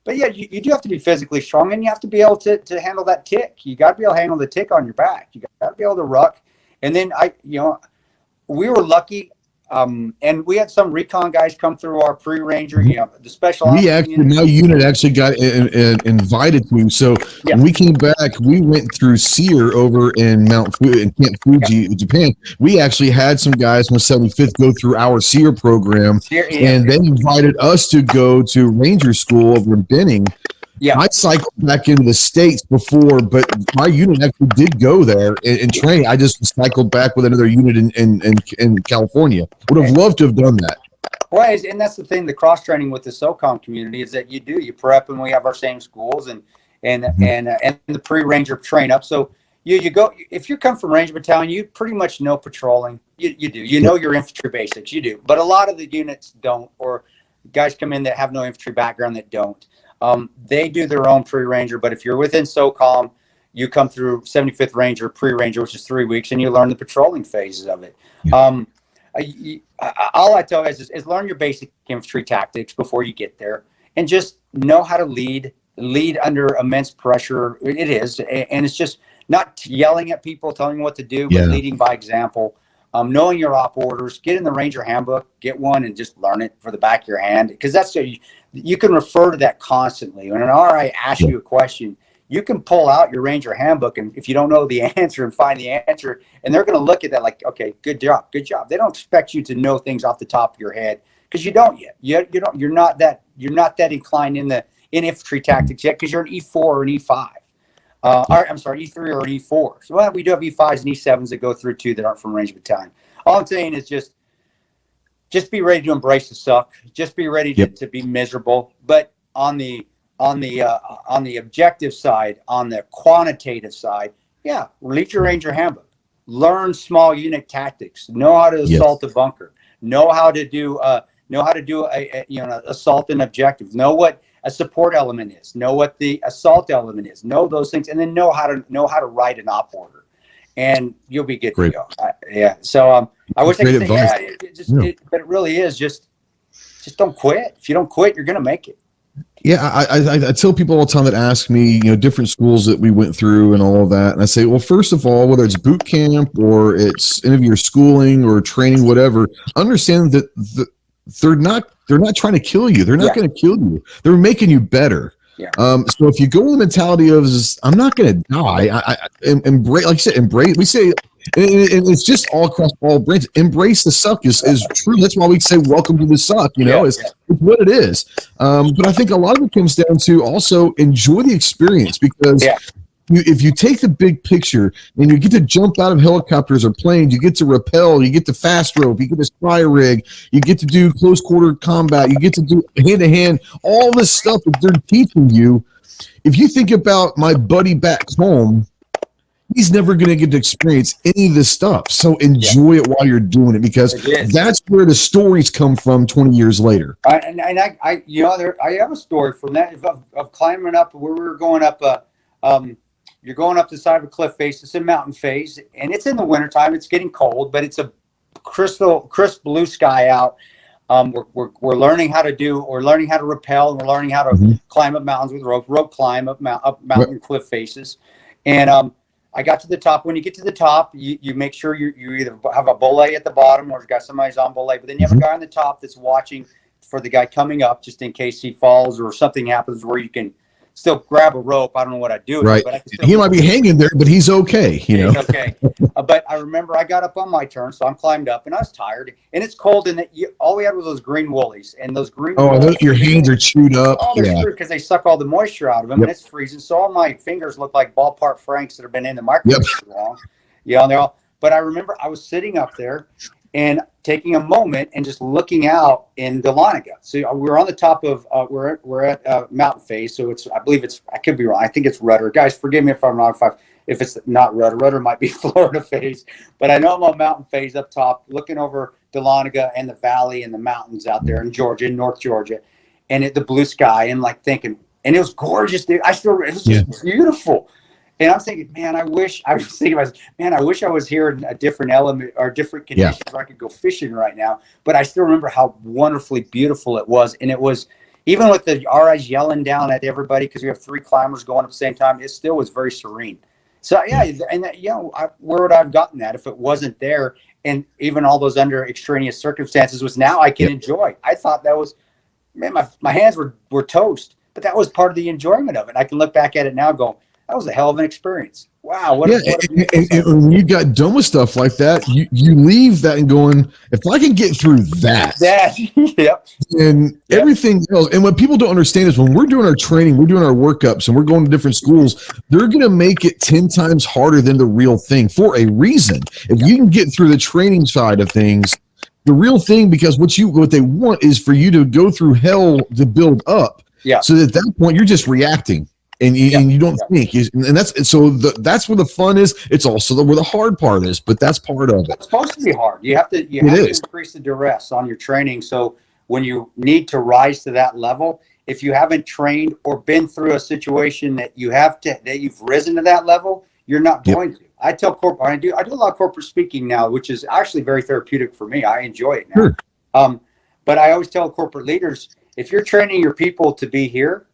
But you do have to be physically strong, and you have to be able to handle that tick. You got to be able to handle the tick on your back. You got to be able to ruck. And then we were lucky. And we had some recon guys come through our pre-ranger, the special. My unit actually got invited to. So when we came back, we went through SEER over in Camp Fuji, Japan. We actually had some guys from 75th go through our SEER program, and they invited us to go to Ranger School over in Benning. Yeah, I cycled back into the States before, but my unit actually did go there and train. I just cycled back with another unit in California. Would have loved to have done that. Well, and that's the thing, the cross training with the SOCOM community is that you prep, and we have our same schools and the pre-ranger train up. So you go, if you come from Ranger Battalion, you pretty much know patrolling. You do. You know your infantry basics. You do. But a lot of the units don't, or guys come in that have no infantry background that don't. They do their own pre-ranger, but if you're within SOCOM, you come through 75th Ranger, pre-ranger, which is 3 weeks, and you learn the patrolling phases of it. Yeah. All I tell you is learn your basic infantry tactics before you get there, and just know how to lead under immense pressure. It is, and it's just not yelling at people, telling them what to do, but leading by example. Knowing your op orders, get in the Ranger handbook, get one, and just learn it for the back of your hand, because that's you can refer to that constantly. When an RI asks you a question, you can pull out your Ranger handbook, and if you don't know the answer, and find the answer, and they're going to look at that like, okay, good job. They don't expect you to know things off the top of your head, because you don't yet. You're not that inclined in infantry tactics yet, because you're an E4 or an E5. I'm sorry, E3 or an E4. So we do have E5s and E7s that go through too that aren't from Ranger Battalion. All I'm saying is just be ready to embrace the suck. Just be ready to be miserable. But on the objective side, on the quantitative side, read your Ranger handbook. Learn small unit tactics. Know how to assault a bunker. Know how to do assault an objective. Know what a support element is. Know what the assault element is. Know those things, and then know how to write an op order, and you'll be good to go. So I wish I could say, but it really is just don't quit. If you don't quit, you're gonna make it. Yeah, I tell people all the time that ask me, different schools that we went through and all of that, and I say, well, first of all, whether it's boot camp or it's any of your schooling or training, whatever, understand that they're not trying to kill you. They're not going to kill you. They're making you better. Yeah. So if you go with the mentality of I'm not going to die, I embrace, like you said, embrace. We say, and it's just all across all branches. Embrace the suck is true. That's why we say welcome to the suck. It's what it is. But I think a lot of it comes down to also enjoy the experience, because if you take the big picture and you get to jump out of helicopters or planes, you get to rappel, you get to fast rope, you get to spy rig, you get to do close quarter combat, you get to do hand to hand, all this stuff that they're teaching you. If you think about my buddy back home, he's never going to get to experience any of this stuff. So enjoy it while you're doing it, because that's where the stories come from 20 years later. I have a story from that of climbing up where we were going up. You're going up the side of a cliff face. It's a mountain phase, and it's in the wintertime. It's getting cold, but it's a crisp blue sky out. We're learning how to rappel, and we're learning how to climb up mountains with rope climb up mountain cliff faces. And I got to the top. When you get to the top, you make sure you either have a belay at the bottom, or you got somebody's on belay, but then you have a guy on the top that's watching for the guy coming up, just in case he falls or something happens, where you can still grab a rope. I don't know what I'd do with it, but he might be hanging there, but he's okay. He's okay. But I remember I got up on my turn, so I'm climbed up, and I was tired, and it's cold, and all we had was those green woolies, and those green. Your hands are chewed up. Oh, they're screwed because they suck all the moisture out of them, and it's freezing. So all my fingers look like ballpark franks that have been in the microwave for long. And they're all. But I remember I was sitting up there and taking a moment and just looking out in Dahlonega. So we're on the top of we're at mountain face. So I could be wrong. I think it's Rudder. Guys, forgive me if I'm wrong. If it's not Rudder. Rudder might be Florida face, but I know I'm on mountain face up top, looking over Dahlonega and the valley and the mountains out there in Georgia, in North Georgia, and the blue sky, and like thinking, and it was gorgeous, dude. It was just beautiful. And I'm thinking, man, I wish I was here in a different element or different conditions where I could go fishing right now. But I still remember how wonderfully beautiful it was. And it was, even with the RIs yelling down at everybody, because we have 3 climbers going at the same time, it still was very serene. So, where would I have gotten that if it wasn't there? And even all those under extraneous circumstances was now I can enjoy. I thought that was, man, my hands were toast. But that was part of the enjoyment of it. I can look back at it now going, that was a hell of an experience. Wow. And when you got done with stuff like that, you leave that and going, if I can get through that. And everything else. And what people don't understand is when we're doing our training, we're doing our workups, and we're going to different schools, they're going to make it 10 times harder than the real thing for a reason. If you can get through the training side of things, the real thing, because what they want is for you to go through hell to build up. So at that point, you're just reacting. And you don't think, and that's where the fun is. It's also where the hard part is, but that's part of it. It's supposed to be hard. You have to increase the duress on your training. So when you need to rise to that level, if you haven't trained or been through a situation that you've risen to that level, you're not going to. I tell corporate, I do a lot of corporate speaking now, which is actually very therapeutic for me. I enjoy it now. Sure. But I always tell corporate leaders, if you're training your people to be here,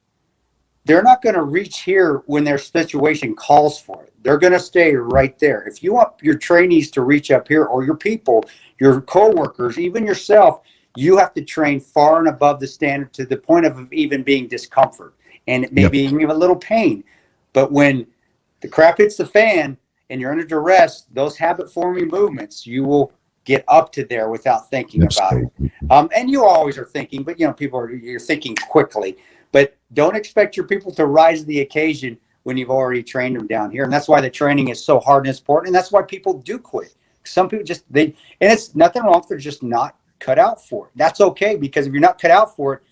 they're not going to reach here when their situation calls for it. They're going to stay right there. If you want your trainees to reach up here, or your people, your coworkers, even yourself, you have to train far and above the standard to the point of even being discomfort and maybe even a little pain. But when the crap hits the fan and you're under duress, those habit-forming movements, you will get up to there without thinking about it. And you always are thinking, but you're thinking quickly. But don't expect your people to rise to the occasion when you've already trained them down here. And that's why the training is so hard and important. And that's why people do quit. Some people and it's nothing wrong if they're just not cut out for it. That's okay, because if you're not cut out for it,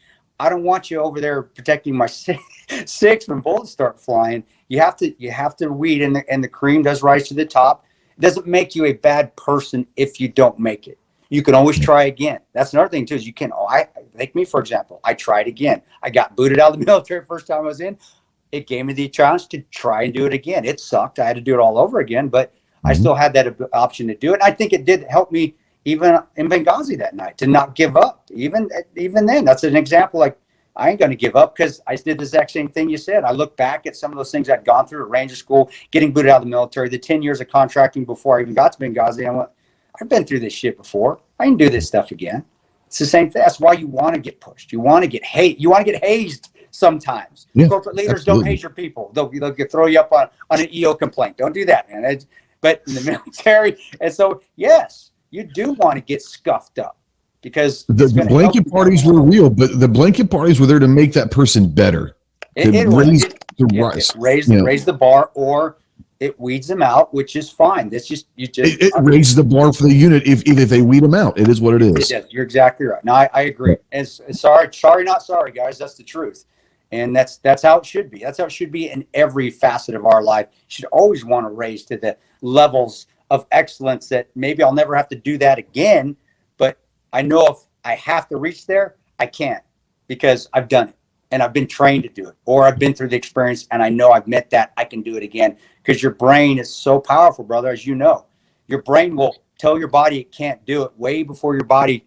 I don't want you over there protecting my six when bullets start flying. You have to weed, and the cream does rise to the top. It doesn't make you a bad person if you don't make it. You can always try again. That's another thing too, is you can, take me for example, I tried again. I got booted out of the military first time I was in. It gave me the chance to try and do it again. It sucked. I had to do it all over again, but I still had that option to do it. And I think it did help me even in Benghazi that night to not give up. Even then, that's an example. Like, I ain't going to give up, because I did the exact same thing you said. I look back at some of those things I'd gone through at Ranger School, getting booted out of the military, the 10 years of contracting before I even got to Benghazi. I went, I've been through this shit before. I can do this stuff again. It's the same thing. That's why you want to get pushed. You want to get hate. You want to get hazed sometimes. Yeah, Corporate leaders absolutely. don't hate your people. They'll throw you up on an EO complaint. Don't do that, man. But in the military, and so yes, you do want to get scuffed up because The blanket parties were real, but the blanket parties were there to make that person better. Raise the bar, or it weeds them out, which is fine. That's just it raises the bar for the unit if they weed them out. It is what it is. You're exactly right. No, I agree. And sorry, not sorry, guys. That's the truth, and that's how it should be. That's how it should be in every facet of our life. You should always want to raise to the levels of excellence that maybe I'll never have to do that again, but I know if I have to reach there, I can, because I've done it and I've been trained to do it, or I've been through the experience and I know I've met that. I can do it again, because your brain is so powerful, brother. As you know, your brain will tell your body it can't do it way before your body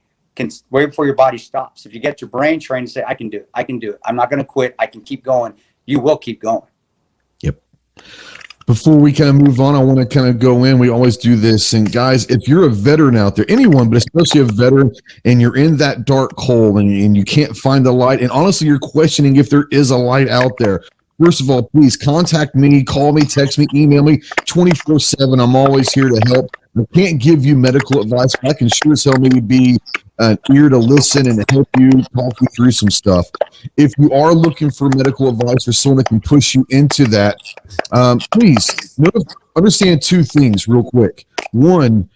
stops. If you get your brain trained to say, I can do it, I'm not going to quit, I can keep going, you will keep going. Yep. Before we kind of move on, I want to kind of go in. We always do this. And guys, if you're a veteran out there, anyone, but especially a veteran, and you're in that dark hole and you can't find the light, and honestly, you're questioning if there is a light out there, first of all, please contact me, call me, text me, email me 24/7. I'm always here to help. I can't give you medical advice, but I can sure as hell maybe be an ear to listen and to help you, talk you through some stuff. If you are looking for medical advice or someone that can push you into that, please understand two things real quick. One,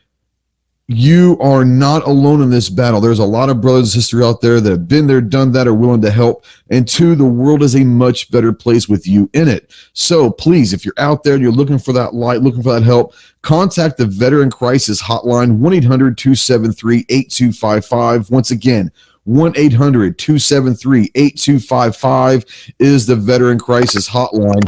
you are not alone in this battle. There's a lot of brothers and sisters out there that have been there, done that, are willing to help. And two, the world is a much better place with you in it. So please, if you're out there and you're looking for that light, looking for that help, contact the Veteran Crisis Hotline, 1-800-273-8255. Once again, 1-800-273-8255 is the Veteran Crisis Hotline.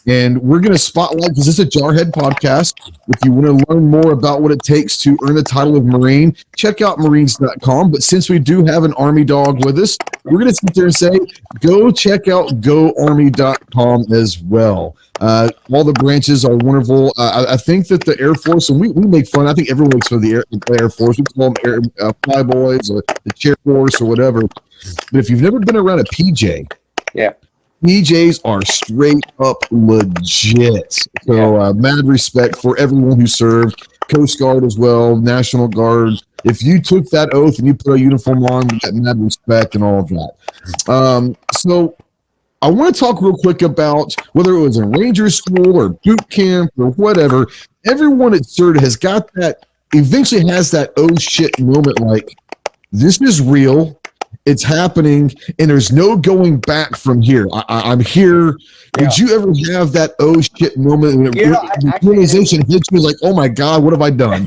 And we're going to spotlight, because this is a Jarhead podcast. If you want to learn more about what it takes to earn the title of Marine, check out Marines.com. But since we do have an Army dog with us, we're going to sit there and say, go check out GoArmy.com as well. All the branches are wonderful. I think that the Air Force, and we make fun, I think everyone makes fun of the Air Force. We call them Flyboys or the Chair Force or whatever. But if you've never been around a PJ, yeah, PJs are straight up legit. So mad respect for everyone who served, Coast Guard as well, National Guard. If you took that oath and you put a uniform on, you got mad respect and all of that. So I want to talk real quick about whether it was in Ranger School or boot camp or whatever. Everyone at CERT has got that, eventually has that oh shit moment, like, this is real. It's happening, and there's no going back from here. I'm here. Yeah. Did you ever have that oh shit moment when the realization hits you like, oh my God, what have I done?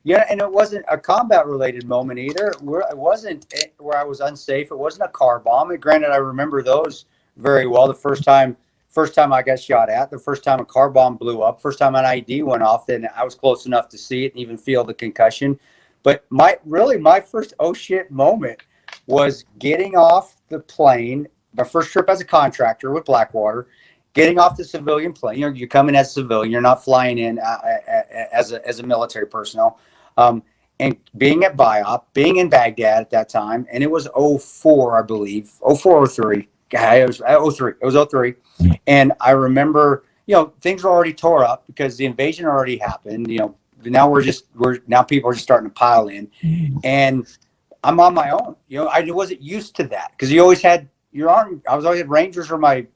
Yeah, and it wasn't a combat related moment either. It wasn't where I was unsafe. It wasn't a car bomb. And granted, I remember those very well. The first time I got shot at, the first time a car bomb blew up, first time an IED went off, then I was close enough to see it and even feel the concussion. But my first oh shit moment was getting off the plane, my first trip as a contractor with Blackwater, getting off the civilian plane. You come in as a civilian, you're not flying in as a military personnel. And being at BIOP, being in Baghdad at that time, and it was 04, I believe, 04, 03. It was 03. It was 03. And I remember, things were already tore up because the invasion already happened, now now people are just starting to pile in, and I'm on my own. I wasn't used to that because you always had your army. I was always had Rangers or my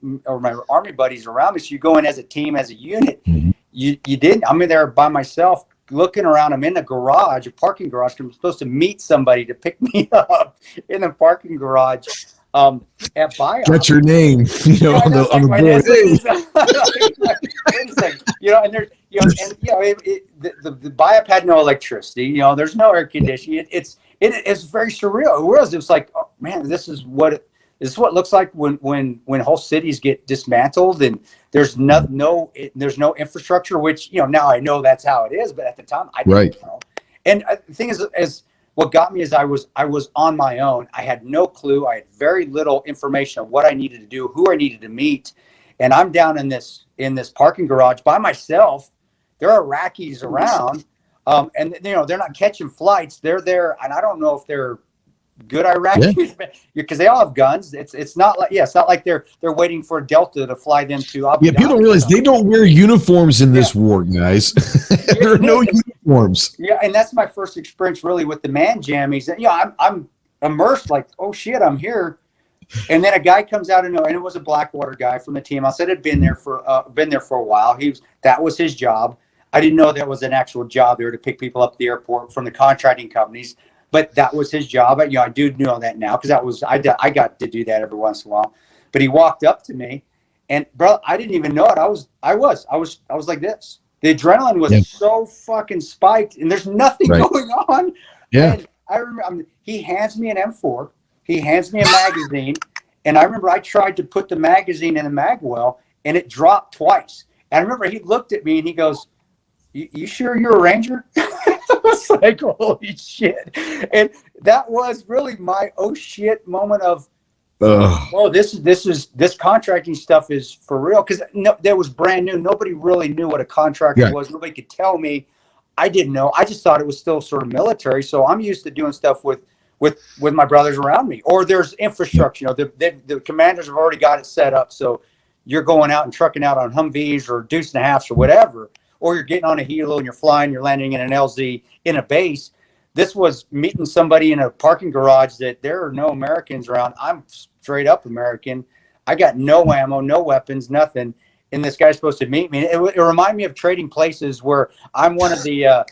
Army buddies around me. So you go in as a team, as a unit. Mm-hmm. You didn't. I'm in there by myself, looking around. I'm in the garage, a parking garage. I'm supposed to meet somebody to pick me up in the parking garage. At BIOP. That's your name, on the board. Wait a second. And there's, the BIOP had no electricity. There's no air conditioning. It's very surreal. It was like, oh, man, this is what it looks like when whole cities get dismantled and there's no infrastructure. Which now I know that's how it is, but at the time I didn't know. And the thing is what got me is I was on my own. I had no clue. I had very little information on what I needed to do, who I needed to meet, and I'm down in this parking garage by myself. There are Iraqis around, and they're not catching flights. They're there, and I don't know if they're good Iraqis, because they all have guns. It's not like they're waiting for Delta to fly them to Abu Dhabi. People don't realize they don't wear uniforms in this war, guys. There are no uniforms. Yeah, and that's my first experience really with the man jammies. I'm immersed like, oh shit, I'm here. And then a guy comes out and it was a Blackwater guy from the team. I said had been there for a while. That was his job. I didn't know that was an actual job there to pick people up at the airport from the contracting companies, but that was his job. I do know that now because I got to do that every once in a while. But he walked up to me, and bro, I didn't even know it. I was like this. The adrenaline was so fucking spiked, and there's nothing going on. Yeah. And I remember he hands me an M4. He hands me a magazine, and I remember I tried to put the magazine in the mag well, and it dropped twice. And I remember he looked at me and he goes, "You sure you're a Ranger?" I was like, "Holy shit!" And that was really my oh shit moment of, "Oh, this contracting stuff is for real." Because that was brand new. Nobody really knew what a contractor was. Nobody could tell me. I didn't know. I just thought it was still sort of military. So I'm used to doing stuff with my brothers around me, or there's infrastructure. The commanders have already got it set up, so you're going out and trucking out on Humvees or Deuce and a Halfs or whatever, or you're getting on a helo and you're flying, you're landing in an LZ in a base. This was meeting somebody in a parking garage that there are no Americans around. I'm straight up American. I got no ammo, no weapons, nothing. And this guy's supposed to meet me. It reminded me of Trading Places, where I'm one of the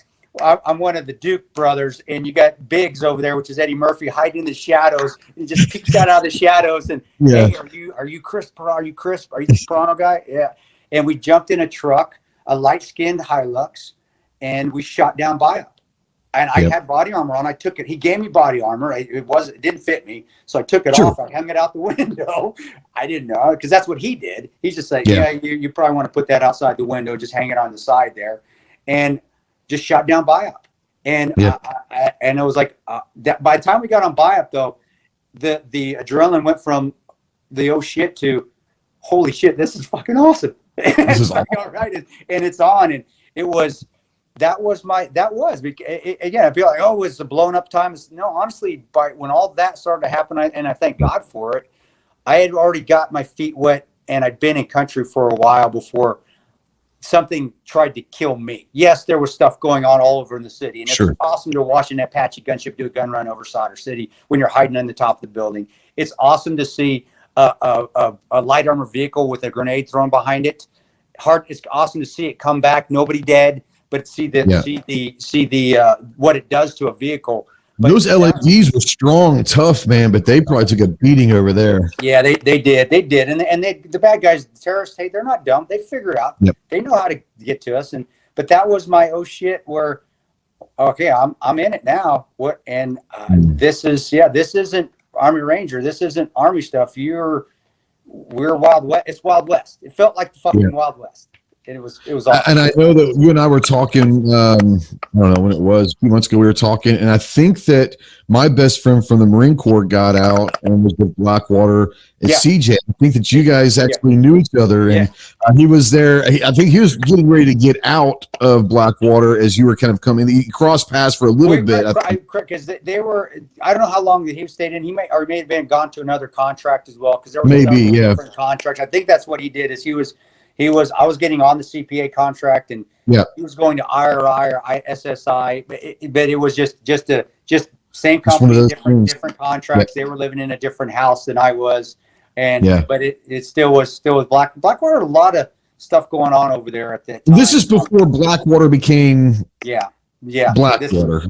Duke brothers, and you got Biggs over there, which is Eddie Murphy, hiding in the shadows. He just peeks out of the shadows, and hey, are you Kris? Are you Kris? Are you the Paronto guy? Yeah. And we jumped in a truck, a light-skinned Hilux, and we shot down Biop. And I had body armor on. I took it. He gave me body armor. It didn't fit me, so I took it off. I hung it out the window. I didn't know, because that's what he did. He's just like, you probably want to put that outside the window, just hang it on the side there, and just shot down Biop. And and it was like that. By the time we got on Biop, though, the adrenaline went from the oh shit to holy shit, this is fucking awesome. This is like, all right, and it's on, and it was. Again, I'd be like, oh, it's a blown up time. No, honestly, when all that started to happen, and I thank God for it, I had already got my feet wet, and I'd been in country for a while before something tried to kill me. Yes, there was stuff going on all over in the city, and it's awesome to watch an Apache gunship do a gun run over Solder City when you're hiding on the top of the building. It's awesome to see a light armor vehicle with a grenade thrown behind it. It's awesome to see it come back, nobody dead. But see the what it does to a vehicle. But those LAVs were strong, tough, man. But they probably took a beating over there. Yeah, they did, and the bad guys, the terrorists, hey, they're not dumb. They figure it out. Yep. They know how to get to us. But that was my oh shit. Where okay, I'm in it now. What? And this isn't Army Ranger. This isn't Army stuff. We're Wild West. It's Wild West. It felt like the fucking Wild West. And it was awesome. And I know that you and I were talking, I don't know when it was, a few months ago we were talking, and I think that my best friend from the Marine Corps got out and was with Blackwater at CJ. I think that you guys actually knew each other, and he was there. I think he was getting ready to get out of Blackwater as you were kind of coming. He crossed paths for a little bit. Because they were, I don't know how long that he stayed in. He may have been gone to another contract as well, because there was different contracts. I think that's what he did. I was getting on the CPA contract, and he was going to IRI or SSI, but it was just same company, different contracts. They were living in a different house than I was, but it still was Blackwater. A lot of stuff going on over there at that time. This is before Blackwater became Blackwater.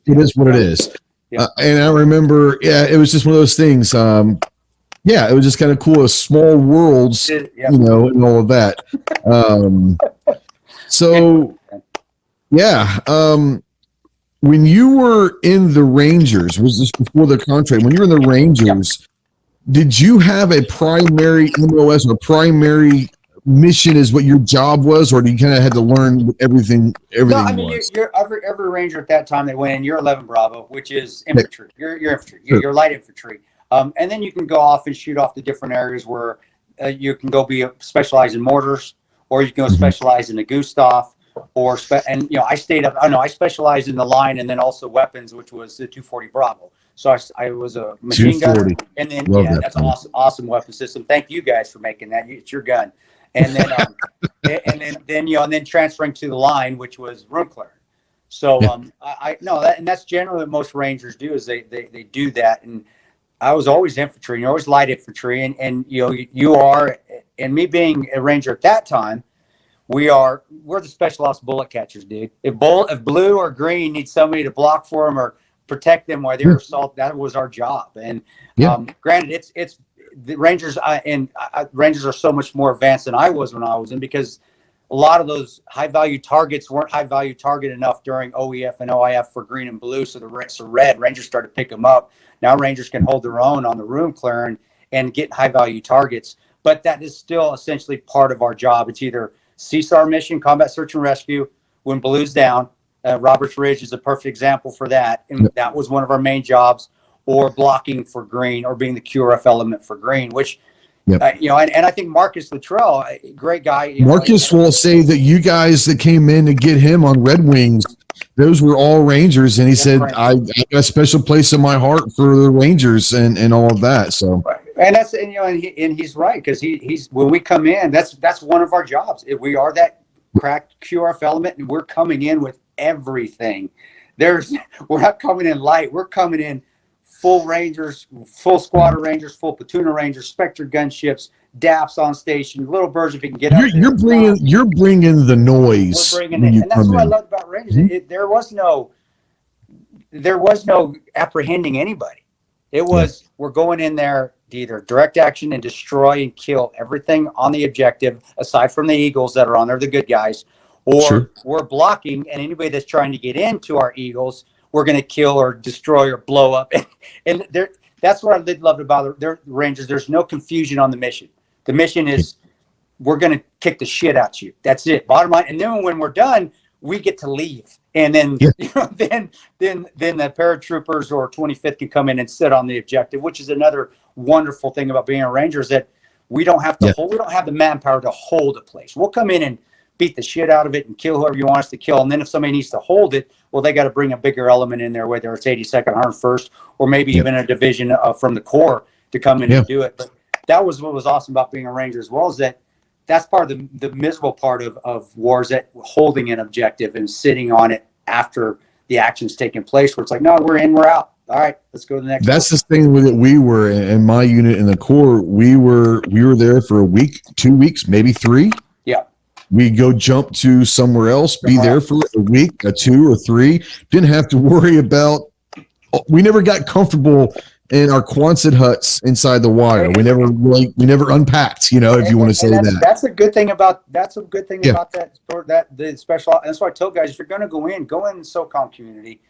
It is what it is. And I remember, it was just one of those things. It was just kind of cool. Small worlds, and all of that. When you were in the Rangers, was this before the contract? When you were in the Rangers, did you have a primary MOS or a primary mission as what your job was, or did you kind of had to learn everything? No, I mean, you're every Ranger at that time that went in, you're 11 Bravo, which is infantry. You're infantry. You're light infantry. And then you can go off and shoot off to different areas where you can go be specialized in mortars, or you can go specialize in the Gustav, I stayed up. I specialized in the line and then also weapons, which was the 240 Bravo. So I was a machine gunner, and then that's an awesome weapon system. Thank you guys for making that. It's your gun, and then and then transferring to the line, which was room clearing. So I know that, and that's generally what most Rangers do is they do that. And I was always infantry, and you're always light infantry, and you are, and me being a Ranger at that time, we're the special ops bullet catchers, dude. If blue or green needs somebody to block for them or protect them while they're assault, that was our job. And granted, it's the Rangers Rangers are so much more advanced than I was when I was in, because a lot of those high value targets weren't high value target enough during OEF and OIF for green and blue. So red Rangers started to pick them up. Now Rangers can hold their own on the room clearing and get high value targets, but that is still essentially part of our job. It's either CSAR mission, combat search and rescue, when blue's down. Roberts Ridge is a perfect example for that. And that was one of our main jobs, or blocking for green, or being the QRF element for green, which, and I think Marcus Luttrell, great guy. Marcus will say that you guys that came in to get him on Red Wings, those were all Rangers. And he said, I got a special place in my heart for the Rangers and all of that. So, and that's, and he's right. Cause he's, when we come in, that's one of our jobs. We are that cracked QRF element, and we're coming in with everything. We're not coming in light. We're coming in full Rangers, full squad of Rangers, full platoon of Rangers, Spectre gunships, DAPs on station, little birds if you can get up. You're bringing the noise. We're bringing it, and that's what I love about Rangers. There was no apprehending anybody. It was we're going in there to either direct action and destroy and kill everything on the objective, aside from the Eagles that are on there, the good guys, or we're blocking, and anybody that's trying to get into our Eagles, we're going to kill or destroy or blow up. And that's what I did love about the Rangers. There's no confusion on the mission. The mission is we're going to kick the shit out of you. That's it. Bottom line. And then when we're done, we get to leave. And then then the paratroopers or 25th can come in and sit on the objective, which is another wonderful thing about being a Ranger, is that we don't have to hold. We don't have the manpower to hold a place. We'll come in and beat the shit out of it and kill whoever you want us to kill. And then if somebody needs to hold it, well, they got to bring a bigger element in there, whether it's 82nd, 101st, or maybe even a division from the Corps to come in and do it. But that was what was awesome about being a Ranger as well, is that that's part of the miserable part of war, is that holding an objective and sitting on it after the action's taking place, where it's like, no, we're in, we're out. All right, let's go to the next. That's the thing with it. We were in my unit in the Corps. We were there for a week, 2 weeks, maybe 3. Yeah. We go jump to somewhere else, be there for a week, 2 or 3. Didn't have to worry about. We never got comfortable in our Quonset huts inside the wire. We never unpacked. If you want to say that. That's a good thing about about that the special. That's why I tell guys, if you're going to go in SOCOM community.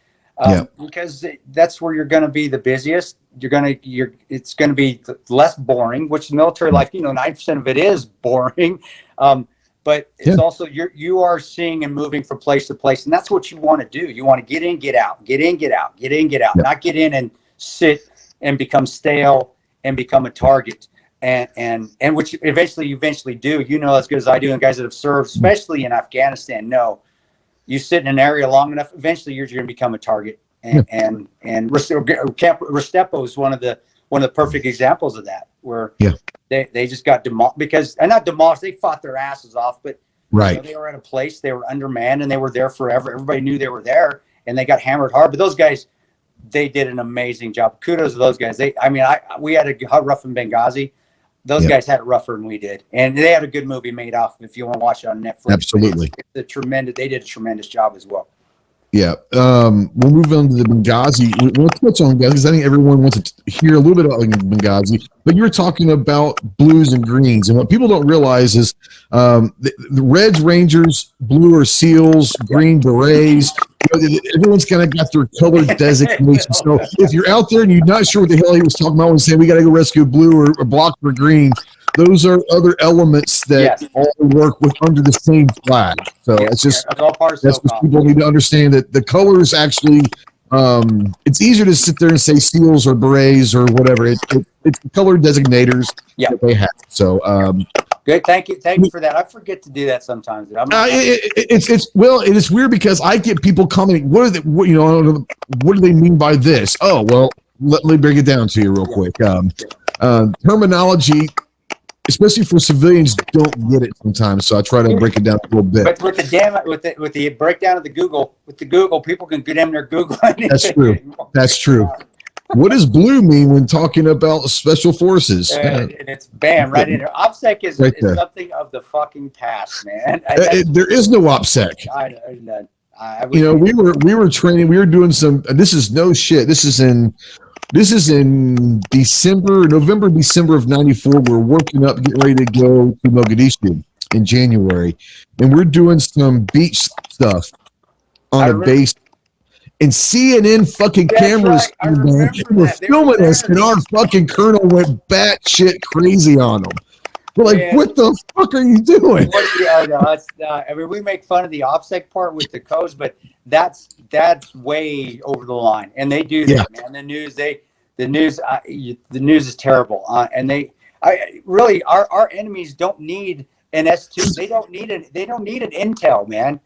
Because that's where you're going to be the busiest. It's going to be less boring, which military life, 9% of it is boring. But it's also you are seeing and moving from place to place, and that's what you want to do. You want to get in, get out, get in, get out, get in, get out. Not get in and sit and become stale and become a target, and which you eventually do. As good as I do, and guys that have served, especially in Afghanistan, know. You sit in an area long enough, eventually you're going to become a target. And Restepo is one of the perfect examples of that, where they just got demolished not demolished. They fought their asses off, but they were at a place, they were undermanned, and they were there forever. Everybody knew they were there, and they got hammered hard. But those guys, they did an amazing job. Kudos to those guys. We had a rough in Benghazi. Those guys had it rougher than we did, and they had a good movie made off. If you want to watch it on Netflix, absolutely, they did a tremendous job as well. Yeah, we'll move on to the Benghazi. We'll touch on Benghazi because I think everyone wants to hear a little bit about Benghazi. But you were talking about blues and greens, and what people don't realize is the Reds, Rangers, blue are SEALs, green berets. Everyone's kind of got their color designation. So if you're out there and you're not sure what the hell he was talking about when saying we got to go rescue blue or block for green, those are other elements that all work with under the same flag. So it's just that's what people need to understand, that the colors actually it's easier to sit there and say SEALs or berets or whatever. It's the color designators that they have. So good, thank you for that. I forget to do that sometimes. It is weird because I get people commenting, what do they mean by this? Oh, well, let me break it down to you real quick. Terminology, especially for civilians, don't get it sometimes. So I try to break it down a little bit. But with the breakdown of the Google, people can get in their Google. That's true. That's true. What does blue mean when talking about special forces? And it's bam right in there. OPSEC is something of the fucking past, man. There is no OPSEC. We were training. We were doing some. This is no shit. This is in November, December of '94. We're working up, getting ready to go to Mogadishu in January, and we're doing some beach stuff on a base. And CNN fucking cameras were filming us, and our fucking colonel went batshit crazy on them. We're like, what the fuck are you doing? We make fun of the OPSEC part with the codes, but that's way over the line, and they do that, man. The news is terrible, and our enemies don't need an S2. They don't need an intel, man.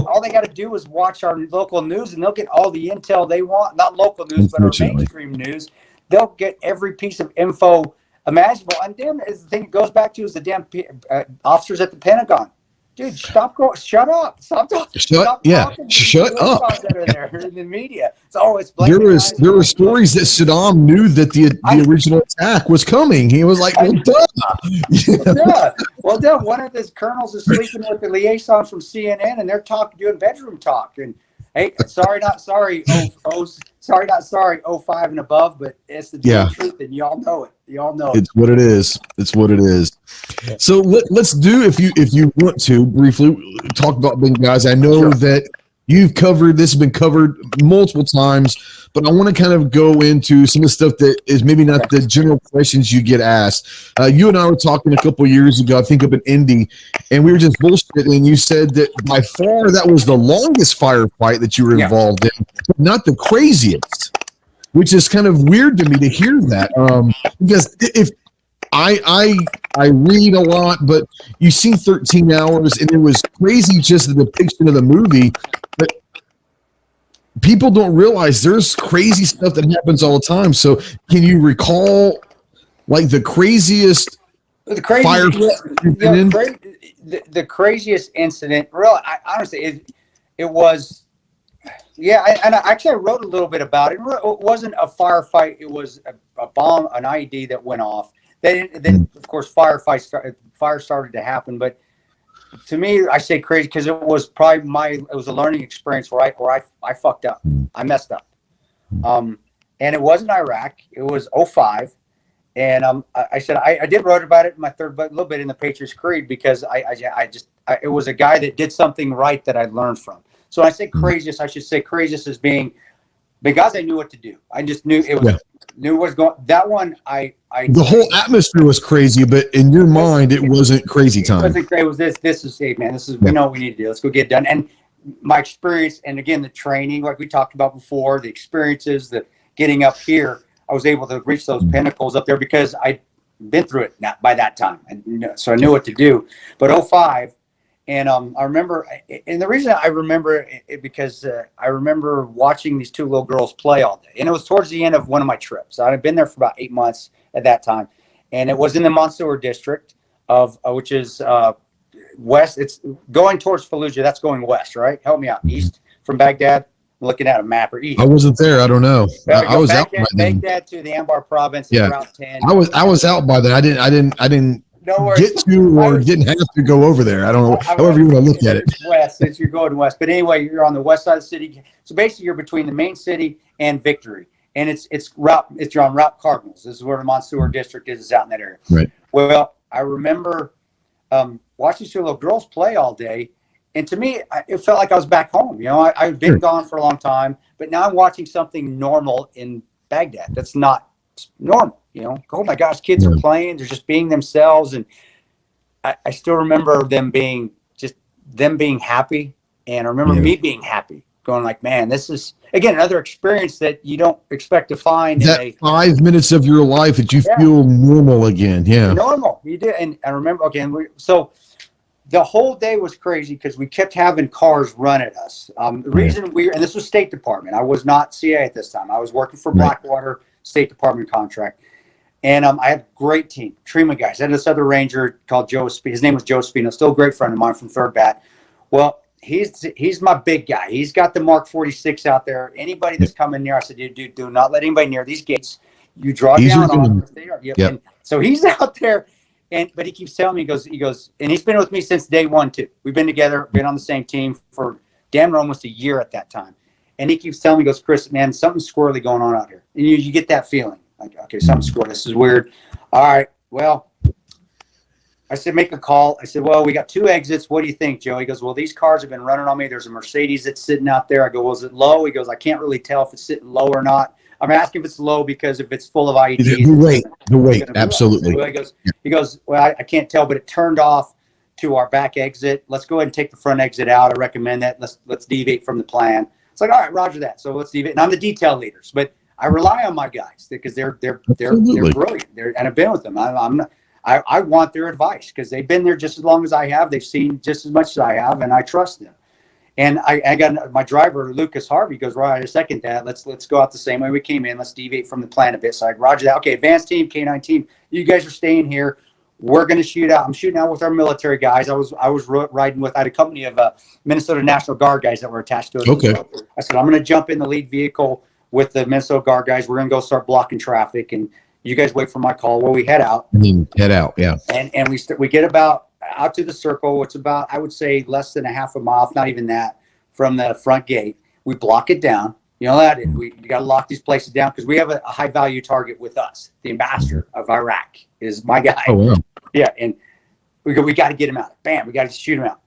All they got to do is watch our local news, and they'll get all the intel they want. Not local news, but our mainstream news. They'll get every piece of info imaginable. And damn, the thing it goes back to is the damn officers at the Pentagon. Dude, shut up. Stop talking. Shut up. That are there in the media. There were stories that Saddam knew that the original attack was coming. He was like, well, duh. Well, duh. One of his colonels is sleeping with the liaison from CNN, and they're doing bedroom talk. And hey, sorry, not sorry. Sorry, not sorry. 05 and above, but it's the truth, and y'all know it. It's what it is. So let's do, if you want to, briefly talk about Benghazi. I know that you've covered this, has been covered multiple times, but I want to kind of go into some of the stuff that is maybe not the general questions you get asked. You and I were talking a couple years ago, I think up in Indy, and we were just bullshitting, and you said that by far that was the longest firefight that you were involved in, but not the craziest. Which is kind of weird to me to hear that, because if I read a lot, but you see 13 hours, and it was crazy just the depiction of the movie, but people don't realize there's crazy stuff that happens all the time. So can you recall like the craziest the craziest incident? Really, honestly, it was. Yeah, I wrote a little bit about it. It wasn't a firefight. It was a bomb, an IED that went off. Then of course, fire started to happen. But to me, I say crazy because it was probably it was a learning experience where I fucked up. I messed up. And it wasn't Iraq. It was 05. And I said I did write about it in my third book, a little bit in the Patriots Creed, because it was a guy that did something right that I learned from. So when I say craziest, I should say craziest as being because I knew what to do. I just knew it was knew what was going. That one, the whole atmosphere was crazy, but in your mind, it wasn't crazy time. It wasn't crazy. It was this is hey man, this is we know what we need to do. Let's go get it done. And my experience, and again the training, like we talked about before, the experiences, the getting up here, I was able to reach those pinnacles up there because I'd been through it by that time, so I knew what to do. But 05. And I remember, and the reason I remember it because I remember watching these two little girls play all day. And it was towards the end of one of my trips. I'd been there for about 8 months at that time. And it was in the Mansour district of, which is west. It's going towards Fallujah. That's going west, right? Help me out. East from Baghdad. I'm looking at a map, or east. I wasn't there. I don't know. I was out by then. Baghdad to the Anbar province. Yeah. Route 10. I was out by then. I didn't. Get to or didn't have to go over there. I don't know. However you want to look at it. West, since you're going west. But anyway, you're on the west side of the city. So basically, you're between the main city and Victory, and you're on Route Cardinals. This is where the Mansour district is out in that area. Right. Well, I remember watching these two little girls play all day, and to me, it felt like I was back home. You know, I've been gone for a long time, but now I'm watching something normal in Baghdad. That's not normal. You know, oh my gosh, kids are playing, they're just being themselves. And I still remember them being happy. And I remember me being happy, going like, man, this is, again, another experience that you don't expect to find. That 5 minutes of your life that you feel normal again. Yeah. Normal. You did. And I remember, okay, so the whole day was crazy because we kept having cars run at us. The reason and this was State Department. I was not CA at this time. I was working for Blackwater State Department contract. And I had a great team, Trima guys. I had this other ranger called Joe. His name was Joe Spino, still a great friend of mine from 3rd Bat. Well, he's my big guy. He's got the Mark 46 out there. Anybody that's coming near, I said, dude, do not let anybody near these gates. You draw down on them. They are. Yep. And so he's out there, but he keeps telling me, he goes, and he's been with me since day one too. We've been together, been on the same team for damn near almost a year at that time. And he keeps telling me, he goes, Kris, man, something's squirrely going on out here. And you get that feeling. Like, okay, something's squirrely. This is weird. All right, well, I said, make a call. I said, well, we got 2 exits. What do you think, Joe? He goes, well, these cars have been running on me. There's a Mercedes that's sitting out there. I go, well, is it low? He goes, I can't really tell if it's sitting low or not. I'm asking if it's low because if it's full of IEDs. The weight, absolutely. Well, he goes, well, I can't tell, but it turned off to our back exit. Let's go ahead and take the front exit out. I recommend that. Let's deviate from the plan. It's like, all right, roger that. So let's deviate. And I'm the detail leaders, but I rely on my guys because they're brilliant. And I've been with them. I want their advice because they've been there just as long as I have. They've seen just as much as I have, and I trust them. And I got my driver, Lucas Harvey, goes, right, I second that. Let's go out the same way we came in. Let's deviate from the plan a bit. So I roger that. Okay, advanced team, K9 team, you guys are staying here. We're going to shoot out. I'm shooting out with our military guys. I was riding with, I had a company of Minnesota National Guard guys that were attached to it. Okay. I said, I'm going to jump in the lead vehicle with the Minnesota Guard guys. We're going to go start blocking traffic, and you guys wait for my call. Well, we head out. Head out, yeah. And we get about out to the circle. It's about, I would say, less than a half a mile, if not even that, from the front gate. We block it down. You know that you got to lock these places down because we have a high value target with us. The ambassador of Iraq is my guy. Oh, wow. Yeah, and we got to get him out. Bam, we got to shoot him out.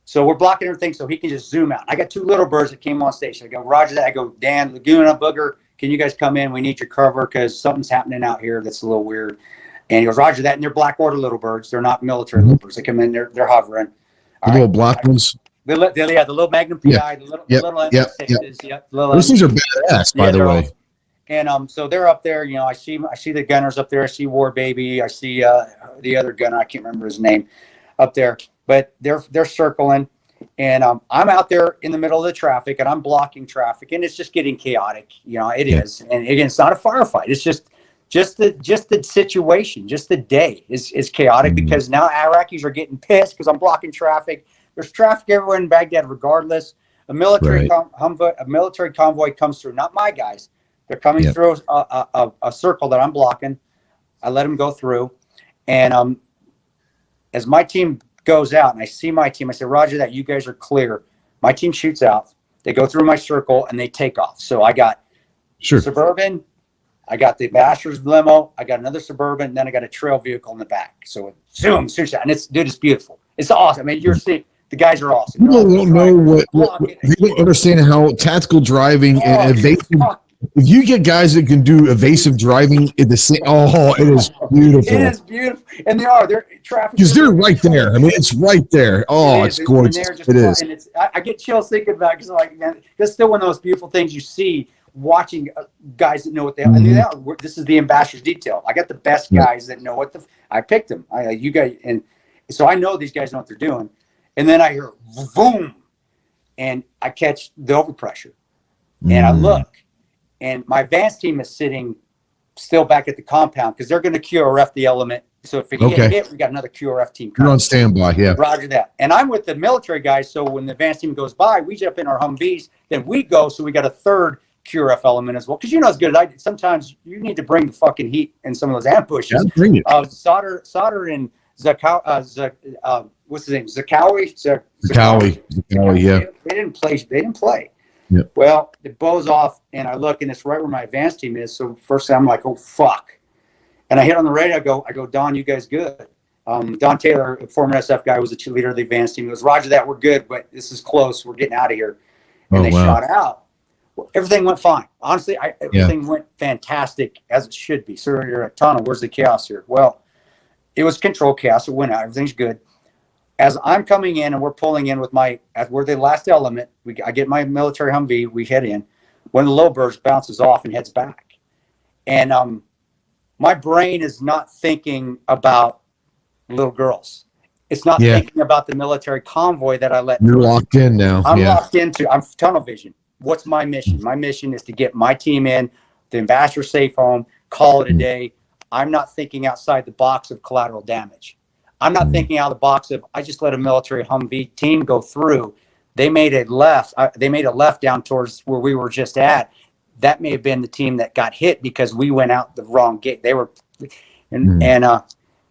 So we're blocking everything so he can just zoom out. I got 2 little birds that came on station. I go, roger that. I go, Dan, Laguna, Booger, can you guys come in? We need your cover because something's happening out here that's a little weird. And he goes, roger that. And they're Blackwater little birds. They're not military little birds. They come in, they're hovering. Little black ones. The little Magnum PI, the little M6s. Those things are badass, by the way. And so they're up there. You know, I see the gunners up there. I see War Baby. I see the other gunner. I can't remember his name up there. But they're circling, and I'm out there in the middle of the traffic, and I'm blocking traffic, and it's just getting chaotic. You know, it is. And again, it's not a firefight. It's just the situation, just the day is chaotic because now Iraqis are getting pissed because I'm blocking traffic. There's traffic everywhere in Baghdad, regardless. A military convoy comes through. Not my guys. They're coming through a circle that I'm blocking. I let them go through, and as my team goes out and I see my team, I say, roger that, you guys are clear. My team shoots out. They go through my circle and they take off. So I got Suburban, I got the Ambassador's limo, I got another Suburban, and then I got a trail vehicle in the back. So it zooms, and it's beautiful. It's awesome. I mean, you're seeing the guys are awesome. People don't know they don't understand how tactical driving and evasive. If you get guys that can do evasive driving in the same, it is beautiful. It is beautiful, and they're traffic because they're right there. I mean, it's right there. Oh, it's gorgeous. It is. And I get chills thinking about it because, like, man, that's still one of those beautiful things you see watching guys that know what they are. And this is the ambassador's detail. I got the best guys that know what I picked them. You guys, and so I know these guys know what they're doing. And then I hear boom, and I catch the overpressure, and I look. And my advanced team is sitting still back at the compound because they're going to QRF the element. So if we get hit, we got another QRF team coming. You're on standby, yeah. Roger that. And I'm with the military guys, so when the advanced team goes by, we jump in our Humvees, then we go, so we got a third QRF element as well. Because you know as good as I do, sometimes you need to bring the fucking heat in some of those ambushes. Yeah, bring it. Solder and what's his name? Zakawi, yeah. They didn't play. Yep. Well, it bows off, and I look, and it's right where my advanced team is. So first I'm like, oh, fuck. And I hit on the radio. I go, Don, you guys good? Don Taylor, a former SF guy, was the leader of the advanced team. He goes, roger that, we're good, but this is close. We're getting out of here. And they shot out. Well, everything went fine. Honestly, everything went fantastic, as it should be. So you're at Tanto, where's the chaos here? Well, it was controlled chaos. It went out. Everything's good. As I'm coming in and we're pulling in we're the last element, I get my military Humvee, we head in. One of the low birds bounces off and heads back. And my brain is not thinking about little girls. It's not thinking about the military convoy that I let You're locked in now. I'm locked into. I'm tunnel vision. What's my mission? My mission is to get my team in, the ambassador safe home, call it a day. I'm not thinking outside the box of collateral damage. I'm not thinking out of the box of, I just let a military Humvee team go through. They made a left. They made a left down towards where we were just at. That may have been the team that got hit because we went out the wrong gate. They were, and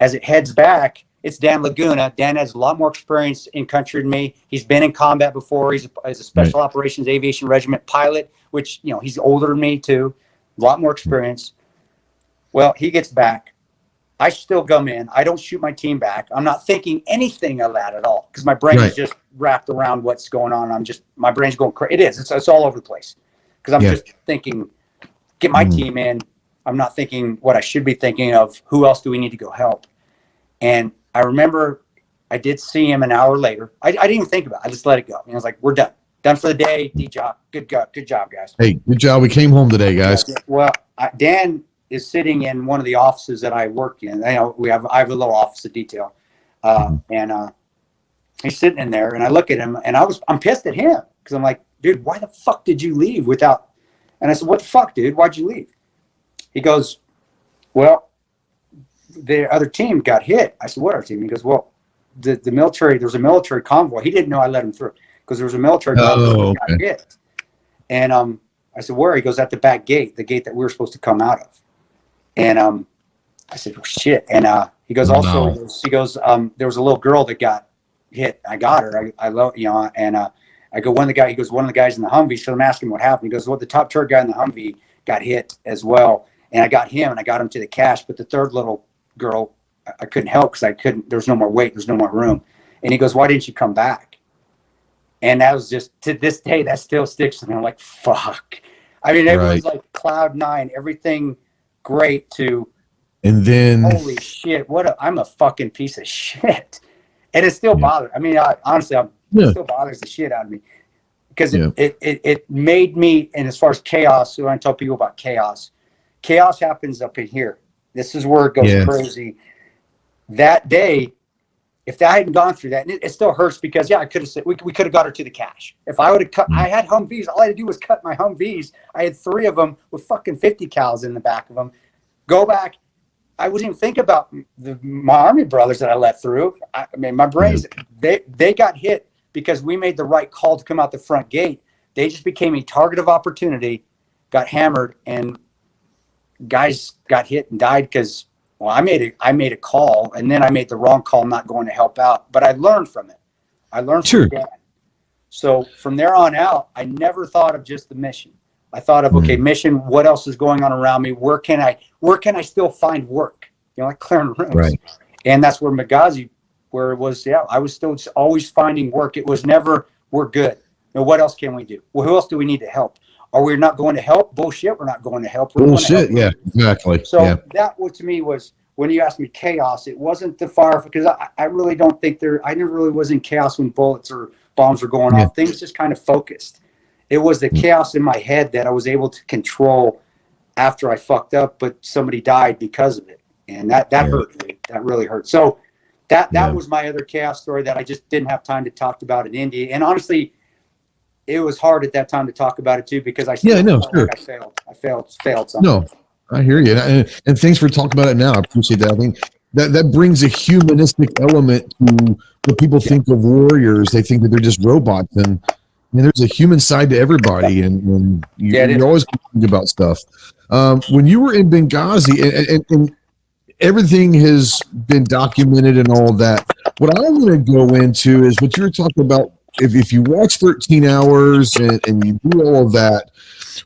as it heads back, it's Dan Laguna. Dan has a lot more experience in country than me. He's been in combat before. He's a special operations aviation regiment pilot, which, you know, he's older than me too. A lot more experience. Well, he gets back. I still come in. I don't shoot my team back. I'm not thinking anything of that at all because my brain is just wrapped around what's going on. My brain's going crazy. It is. It's all over the place because I'm just thinking, get my team in. I'm not thinking what I should be thinking of. Who else do we need to go help? And I remember I did see him an hour later. I didn't even think about it. I just let it go. And I was like, we're done. Done for the day. D-job. Good job, guys. Hey, good job. We came home today, guys. Well, Dan is sitting in one of the offices that I work in. I have a little office of detail. And he's sitting in there, and I look at him, and I'm pissed at him because I'm like, dude, why the fuck did you leave without? And I said, what the fuck, dude? Why'd you leave? He goes, well, the other team got hit. I said, what other team? He goes, well, the military, there was a military convoy. He didn't know I let him through because there was a military convoy that got hit. And I said, where? He goes, at the back gate, the gate that we were supposed to come out of. And I said, well, shit. And he goes, he goes, there was a little girl that got hit. I got her. I love, you know, and I go, one of the guys in the Humvee. So I'm asking what happened. He goes, well, the top turret guy in the Humvee got hit as well. And I got him and I got him to the cache. But the third little girl, I couldn't help because there was no more weight. There's no more room. And he goes, why didn't you come back? And that was just, to this day, that still sticks to me. I'm like, fuck. I mean, everyone's like cloud nine, everything great to, and then holy shit, I'm a fucking piece of shit. And it still bothers. I mean, honestly, it still bothers the shit out of me because it made me, and as far as chaos, so I tell people about chaos happens up in here. This is where it goes crazy. That day, if that hadn't gone through that, and it still hurts because I could have said we could have got her to the cache. If I would have cut, I had Humvees. All I had to do was cut my Humvees. I had 3 of them with fucking 50 cals in the back of them. Go back. I wouldn't even think about my Army brothers that I let through. I mean, my brains, they got hit because we made the right call to come out the front gate. They just became a target of opportunity, got hammered, and guys got hit and died because, well, I made a call, and then I made the wrong call not going to help out. But I learned from it. I learned from that. So from there on out, I never thought of just the mission. I thought of, okay, mission, what else is going on around me? Where can I still find work? You know, like clearing rooms. Right. And that's where Benghazi, where it was, I was still always finding work. It was never, we're good. Now, what else can we do? Well, who else do we need to help? Are we not going to help? Bullshit, we're not going to help. Bullshit, yeah, exactly. So that, what to me was, when you asked me chaos, it wasn't the fire, because I really don't think I never really was in chaos when bullets or bombs were going off. Things just kind of focused. It was the chaos in my head that I was able to control after I fucked up, but somebody died because of it. And that hurt me. That really hurt. So that was my other chaos story that I just didn't have time to talk about in India. And honestly, it was hard at that time to talk about it too, because I still like I failed something. No, I hear you. And thanks for talking about it now. I appreciate that. I think that brings a humanistic element to what people think of warriors. They think that they're just robots, and there's a human side to everybody, and you're always thinking about stuff. When you were in Benghazi, and everything has been documented and all of that, what I want to go into is what you were talking about. If you watch 13 Hours and you do all of that,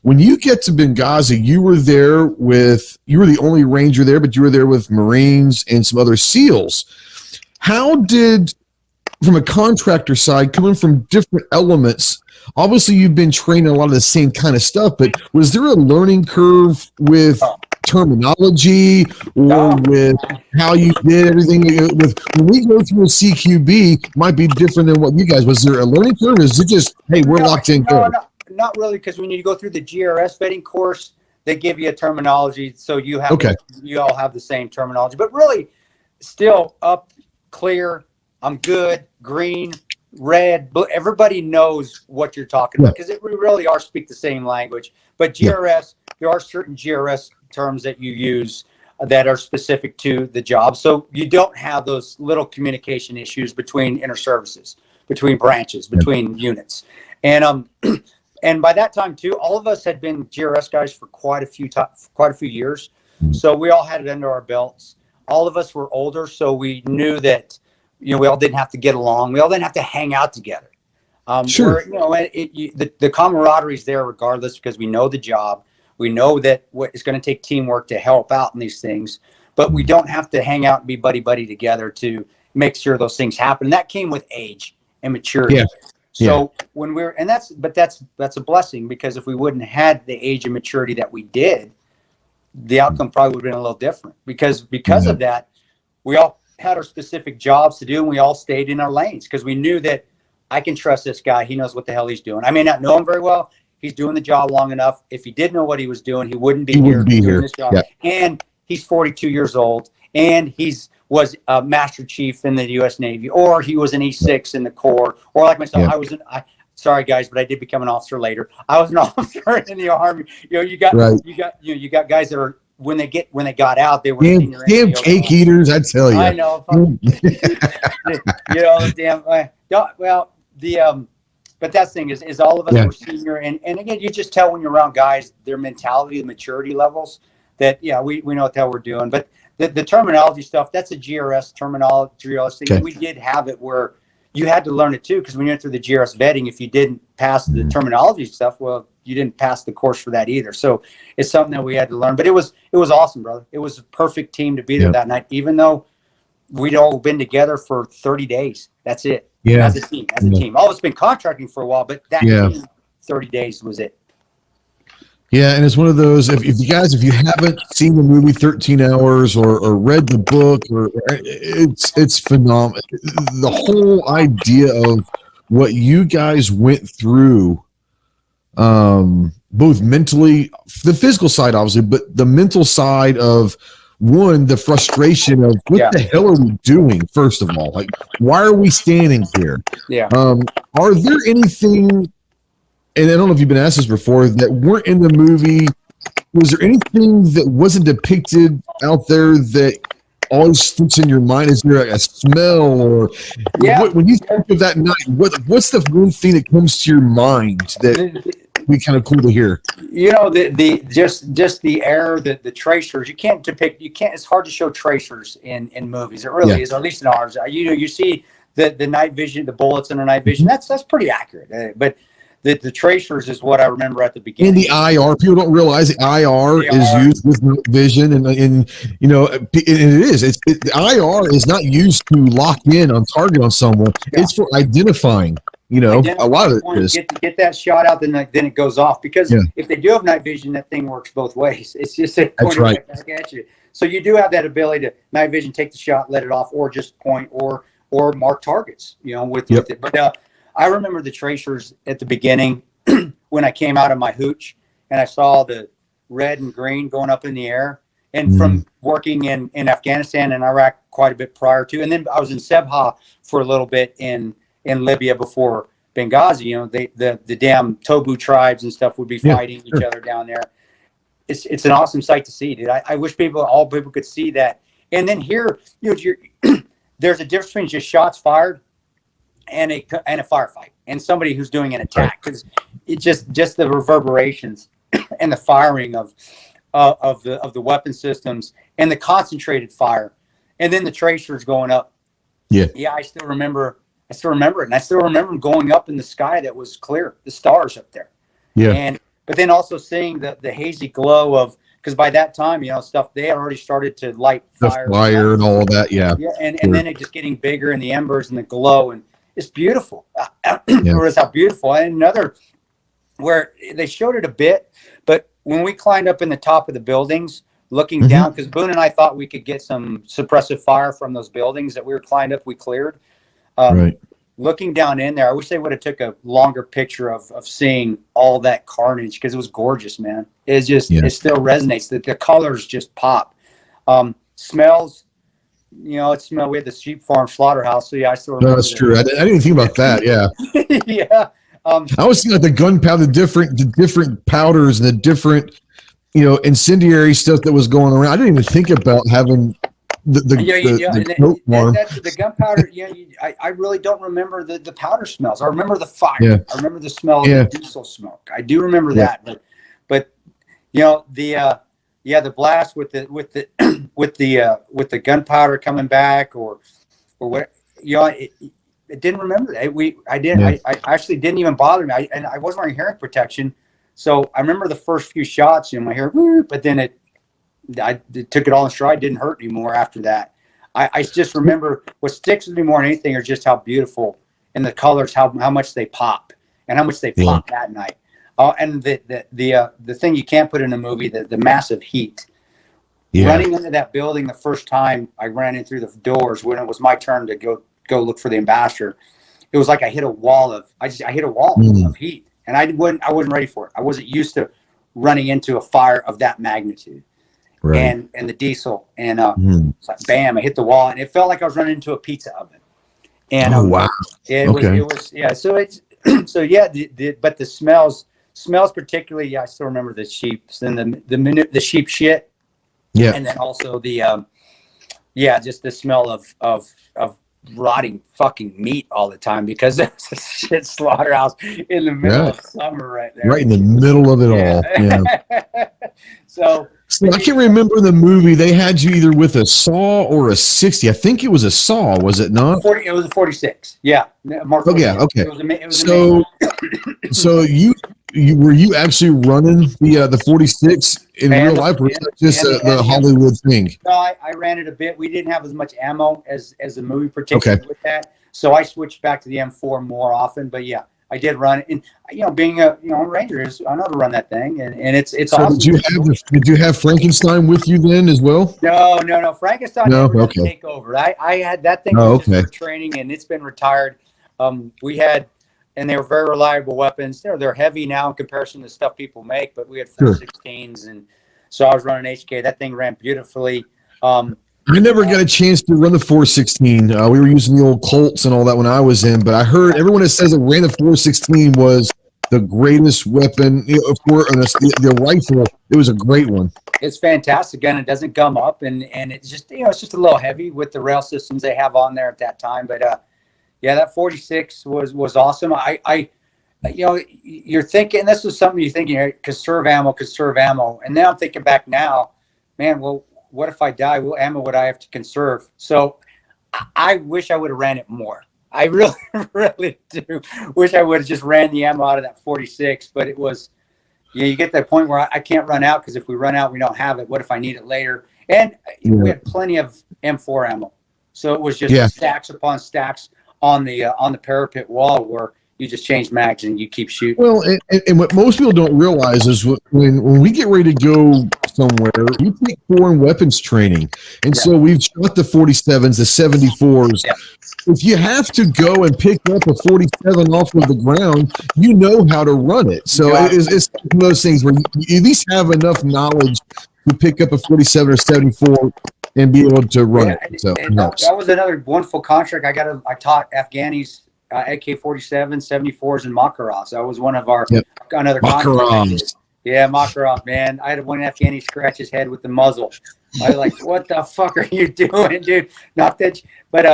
when you get to Benghazi, you were the only ranger there, but you were there with Marines and some other SEALs. How did, from a contractor side, coming from different elements, obviously you've been trained in a lot of the same kind of stuff, but was there a learning curve with terminology or with how you did everything? When we go through a CQB, might be different than what you guys. Was there a learning curve? Or is it just, hey, we're locked in? No, not really, because when you go through the GRS vetting course, they give you a terminology, so you all have the same terminology. But really, still up clear. I'm good, green, red, blue. Everybody knows what you're talking about because we really are speak the same language. But GRS, there are certain GRS terms that you use that are specific to the job. So you don't have those little communication issues between inter-services, between branches, between units. And and by that time too, all of us had been GRS guys for quite a few years. So we all had it under our belts. All of us were older, so we knew that, we all didn't have to get along. We all didn't have to hang out together. Sure. The camaraderie is there regardless because we know the job. We know that it's going to take teamwork to help out in these things, but we don't have to hang out and be buddy together to make sure those things happen. That came with age and maturity. Yeah. So when that's a blessing because if we wouldn't have had the age and maturity that we did, the outcome probably would have been a little different because of that, we all had our specific jobs to do and we all stayed in our lanes because we knew that I can trust this guy. He knows what the hell he's doing. I may not know him very well. He's doing the job long enough. If he did know what he was doing, he wouldn't be here doing this job. Yeah. And he's 42 years old, and was a Master Chief in the U.S. Navy, or he was an E6 in the Corps, or like myself, sorry guys, but I did become an officer later. I was an officer in the Army. You got guys that are when they got out, they were damn cake eaters. I tell you, I know. But that thing is all of us were senior, and again, you just tell when you're around guys, their mentality, the maturity levels, that we know what the hell we're doing. But the terminology stuff, that's a GRS terminology thing. Okay. We did have it where you had to learn it too, because when you went through the GRS vetting, if you didn't pass the terminology stuff, well, you didn't pass the course for that either. So it's something that we had to learn. But it was awesome, brother. It was a perfect team to be there that night, even though we'd all been together for 30 days. That's it. Yeah. As a team. All of us been contracting for a while, but that team, 30 days was it. Yeah, and it's one of those, if you haven't seen the movie 13 Hours or read the book, or it's phenomenal. The whole idea of what you guys went through, both mentally, the physical side, obviously, but the mental side of, one, the frustration of what the hell are we doing, first of all? Like, why are we standing here? Yeah. Are there anything, and I don't know if you've been asked this before, that weren't in the movie? Was there anything that wasn't depicted out there that always sticks in your mind? Is there a smell or when you think of that night, what's the one thing that comes to your mind that be kind of cool to hear? Just the air, the tracers. You can't depict. It's hard to show tracers in movies. It really is, or at least in ours. You see the night vision, the bullets in the night vision. That's pretty accurate. But the tracers is what I remember at the beginning. And the IR, people don't realize the IR is used with night vision, and it is. The IR is not used to lock in on target on someone. Yeah. It's for identifying. A lot of it is get that shot out, then it goes off, because if they do have night vision, that thing works both ways. It's just pointing right back at you. So you do have that ability to night vision, take the shot, let it off, or just point or mark targets. With it. But I remember the tracers at the beginning when I came out of my hooch and I saw the red and green going up in the air. And from working in Afghanistan and Iraq quite a bit prior to, and then I was in Sebha for a little bit in Libya before Benghazi. The damn Tobu tribes and stuff would be fighting each other down there. It's an awesome sight to see, dude. I wish all people could see that. And then here, there's a difference between just shots fired and a firefight, and somebody who's doing an attack, because it's just the reverberations and the firing of the weapon systems and the concentrated fire, and then the tracers going up. I still remember it, and I still remember going up in the sky that was clear, the stars up there. But then also seeing the hazy glow of, because by that time, stuff, they had already started to light fire and all of that. And then it just getting bigger, and the embers and the glow, and it's beautiful. It how beautiful. And another where they showed it a bit, but when we climbed up in the top of the buildings, looking down, because Boone and I thought we could get some suppressive fire from those buildings that we were climbed up, we cleared. Looking down in there, I wish they would have took a longer picture of seeing all that carnage, because it was gorgeous, man. It's just, it still resonates. The colors just pop. Smells, it smelled. We had the sheep farm slaughterhouse. So yeah, I still remember. No, that's true. I didn't even think about that. Yeah. Yeah. I was thinking like the gunpowder, the different powders and the different, incendiary stuff that was going around. I didn't even think about having the gunpowder. I really don't remember the powder smells. I remember the fire. Yeah. I remember the smell of the diesel smoke. I do remember that, but the blast with the gunpowder coming back or what, it didn't remember that. I actually didn't even bother me. And I wasn't wearing hearing protection. So I remember the first few shots, my hair, but then I took it all in stride. Didn't hurt anymore after that. I just remember what sticks with me more than anything are just how beautiful and the colors, how much they pop and how much they pop that night. And the thing you can't put in a movie, the massive heat. Yeah. Running into that building the first time I ran in through the doors when it was my turn to go look for the ambassador, it was like I hit a wall of heat, and I wasn't ready for it. I wasn't used to running into a fire of that magnitude, right. And the diesel, and it's like, bam, I hit the wall, and it felt like I was running into a pizza oven. And wow, it was yeah. So it's but the smells particularly, I still remember the sheeps and the sheep shit. Yeah. And then also just the smell of rotting fucking meat all the time because there's a shit slaughterhouse in the middle of summer right there. Right in the middle of it all. Yeah. So I can remember the movie, they had you either with a saw or a 60. I think it was a saw, was it not? It was a 46. Yeah. Mark, okay. It was so you were you actually running the 46 in real life, or was that just the Hollywood thing? No, I ran it a bit. We didn't have as much ammo as the movie, particularly with that. So I switched back to the M4 more often. But yeah, I did run it. And being a Ranger, I know to run that thing, and it's so awesome. Did you have Frankenstein with you then as well? No. Frankenstein never had to take over. I had that thing just for training, and it's been retired. We had. And they were very reliable weapons. They're heavy now in comparison to stuff people make, but we had 416s, and so I was running HK. That thing ran beautifully. I never got a chance to run the 416. We were using the old Colts and all that when I was in, but I heard everyone that says that ran the 416 was the greatest weapon for the rifle. It was a great one. It's fantastic gun. It doesn't gum up, and it's just it's just a little heavy with the rail systems they have on there at that time, but. Yeah, that 46 was awesome. You're thinking, this is something you're thinking, conserve ammo. And now I'm thinking back now, man, well, what if I die? What ammo would I have to conserve? So I wish I would have ran it more. I really, really do wish I would have just ran the ammo out of that 46, but it was, you get to that point where I can't run out because if we run out, we don't have it. What if I need it later? And we had plenty of M4 ammo. So it was just stacks upon stacks on the parapet wall where you just change mags and you keep shooting. Well, and what most people don't realize is when we get ready to go somewhere, you take foreign weapons training. And so we've shot the 47s, the 74s. Yeah. If you have to go and pick up a 47 off of the ground, you know how to run it. So it's one of those things where you at least have enough knowledge to pick up a 47 or 74 and be able to run it. So that was another wonderful contract. I taught Afghanis AK-47, 74s, and Makarovs. That was one of our another contract. Yeah, Makarov, man. I had one Afghani scratch his head with the muzzle. I was like, "What the fuck are you doing, dude?" Not that, but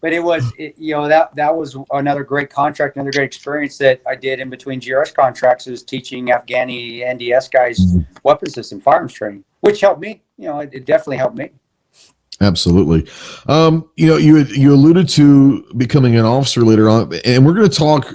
it was, that was another great contract, another great experience that I did in between GRS contracts, is teaching Afghani NDS guys weapon system, firearms training, which helped me. It definitely helped me. Absolutely. You alluded to becoming an officer later on, and we're going to talk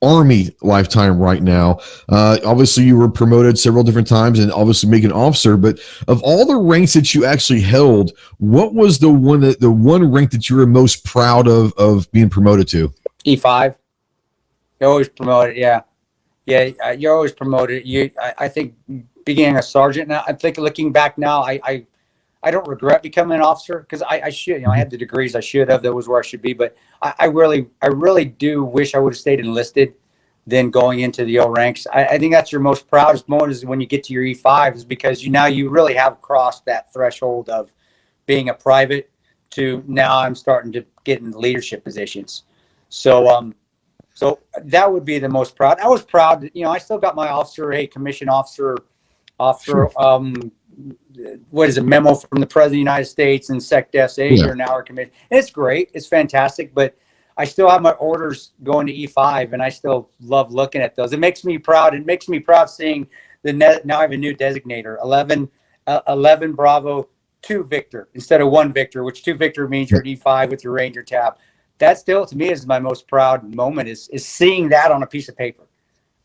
Army lifetime right now. Obviously, you were promoted several different times and obviously make an officer, but of all the ranks that you actually held, what was the one rank that you were most proud of being promoted to? E5. You're always promoted, yeah. You're always promoted. I think being a sergeant now, I think looking back now, I don't regret becoming an officer because I should. I had the degrees I should have. That was where I should be. But I really do wish I would have stayed enlisted than going into the O ranks. I think that's your most proudest moment is when you get to your E5, is because you really have crossed that threshold of being a private. to now I'm starting to get in leadership positions. So so that would be the most proud. I was proud that, I still got my commission officer, what is a memo from the President of the United States and SecDef's Asia and our commission. And it's great. It's fantastic. But I still have my orders going to E5, and I still love looking at those. It makes me proud. It makes me proud seeing now I have a new designator, 11 Bravo 2 Victor instead of 1 Victor, which 2 Victor means you're at E5 with your Ranger tab. That still, to me, is my most proud moment is seeing that on a piece of paper.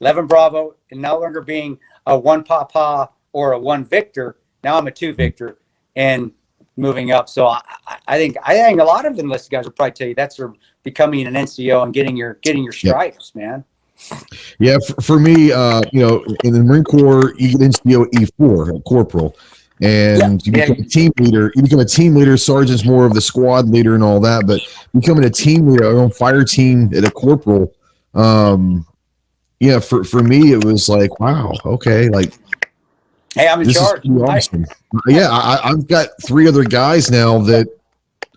11 Bravo, and no longer being a 1 Papa or a 1 Victor. Now I'm a 2 Victor and moving up. So I think a lot of enlisted guys will probably tell you that's becoming an NCO and getting your stripes, man. Yeah, for me, in the Marine Corps, you get NCO E4, corporal, and you become a team leader. You become a team leader. Sergeant's more of the squad leader and all that, but becoming a team leader, our own fire team at a corporal. For me, it was like, wow, okay, like. Hey, I'm in charge. Awesome. I've got 3 other guys now that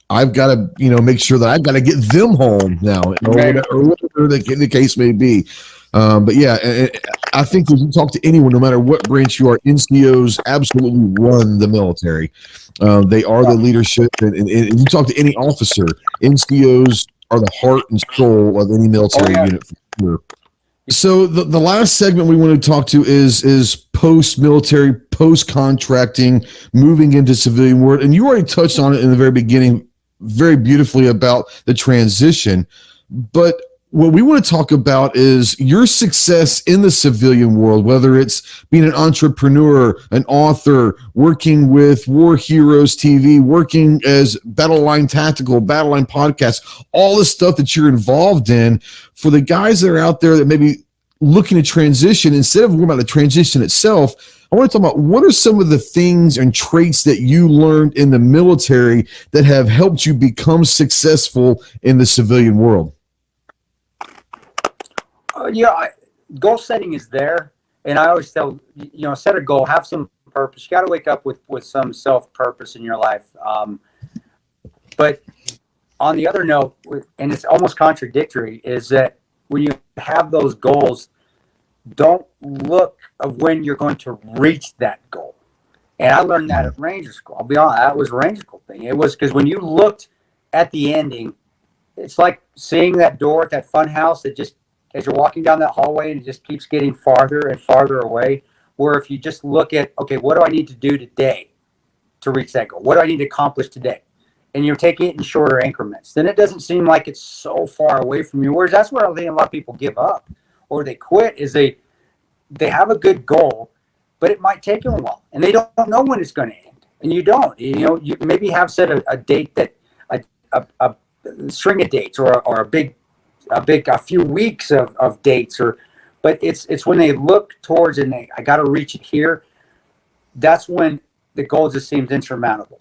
I've got to, make sure that I've got to get them home now, or whatever the case may be. But I think if you talk to anyone, no matter what branch you are, NCOs absolutely run the military. They are the leadership, and you talk to any officer, NCOs are the heart and soul of any military unit for sure. So the last segment we want to talk to is post-military, post-contracting, moving into civilian world. And you already touched on it in the very beginning very beautifully about the transition. But what we want to talk about is your success in the civilian world, whether it's being an entrepreneur, an author, working with War Heroes TV, working as Battle Line Tactical, Battle Line Podcast, all the stuff that you're involved in. For the guys that are out there that may be looking to transition, instead of worrying about the transition itself, I want to talk about what are some of the things and traits that you learned in the military that have helped you become successful in the civilian world. Goal setting is there, and I always tell set a goal, have some purpose. You got to wake up with some self-purpose in your life. But on the other note, and it's almost contradictory, is that when you have those goals, don't look of when you're going to reach that goal. And I learned that at Ranger School. I'll be honest, that was a Ranger School thing. It was because when you looked at the ending, it's like seeing that door at that fun house that just, as you're walking down that hallway, and it just keeps getting farther and farther away. Where if you just look at, okay, what do I need to do today to reach that goal? What do I need to accomplish today? And you're taking it in shorter increments. Then it doesn't seem like it's so far away from you. Whereas that's where I think a lot of people give up or they quit, is they have a good goal, but it might take them a while, and they don't know when it's going to end. And you don't. You maybe have set a date that a string of dates or a few weeks of dates, but it's when they look towards and I got to reach it here. That's when the goal just seems insurmountable.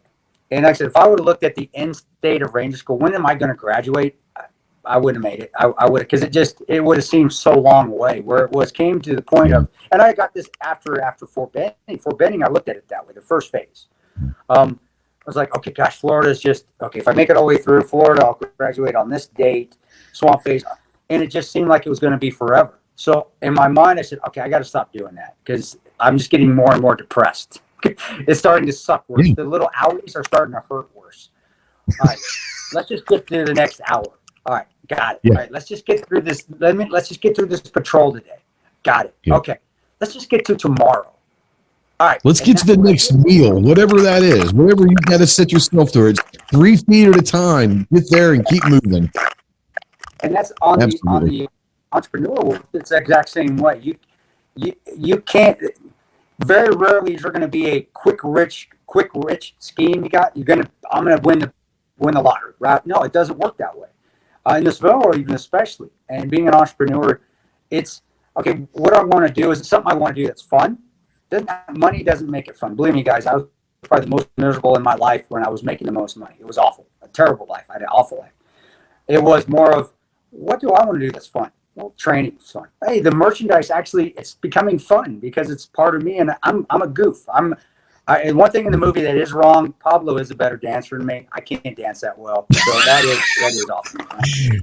And like I said, if I would have looked at the end state of Ranger School, when am I going to graduate? I wouldn't have made it. I would have, because it would have seemed so long away. Where it came to the point of, and I got this after Fort Benning. Fort Benning, I looked at it that way, the first phase. I was like, okay, gosh, Florida's just, okay, if I make it all the way through Florida, I'll graduate on this date, swamp phase. And it just seemed like it was going to be forever. So in my mind, I said, okay, I got to stop doing that because I'm just getting more and more depressed. It's starting to suck worse. The little hours are starting to hurt worse. All right, let's just get through the next hour. All right, got it. Yeah. All right, let's just get through this. Let's just get through this patrol today. Got it. Yeah. Okay, let's just get to tomorrow. All right, let's get to the next meal, whatever that is. Whatever you got to set yourself to. It's 3 feet at a time. Get there and keep moving. And that's on the entrepreneur world. It's the exact same way. You can't. Very rarely is there going to be a quick rich scheme. I'm going to win the lottery, right? No, it doesn't work that way. In this world, even especially, and being an entrepreneur, it's okay. What I want to do is something I want to do that's fun. Money doesn't make it fun. Believe me, guys, I was probably the most miserable in my life when I was making the most money. It was awful, a terrible life. I had an awful life. It was more of, what do I want to do that's fun? Well, training is fun. Hey, the merchandise actually, it's becoming fun because it's part of me, and I'm a goof. I'm And one thing in the movie that is wrong, Pablo is a better dancer than me. I can't dance that well, so that is awesome.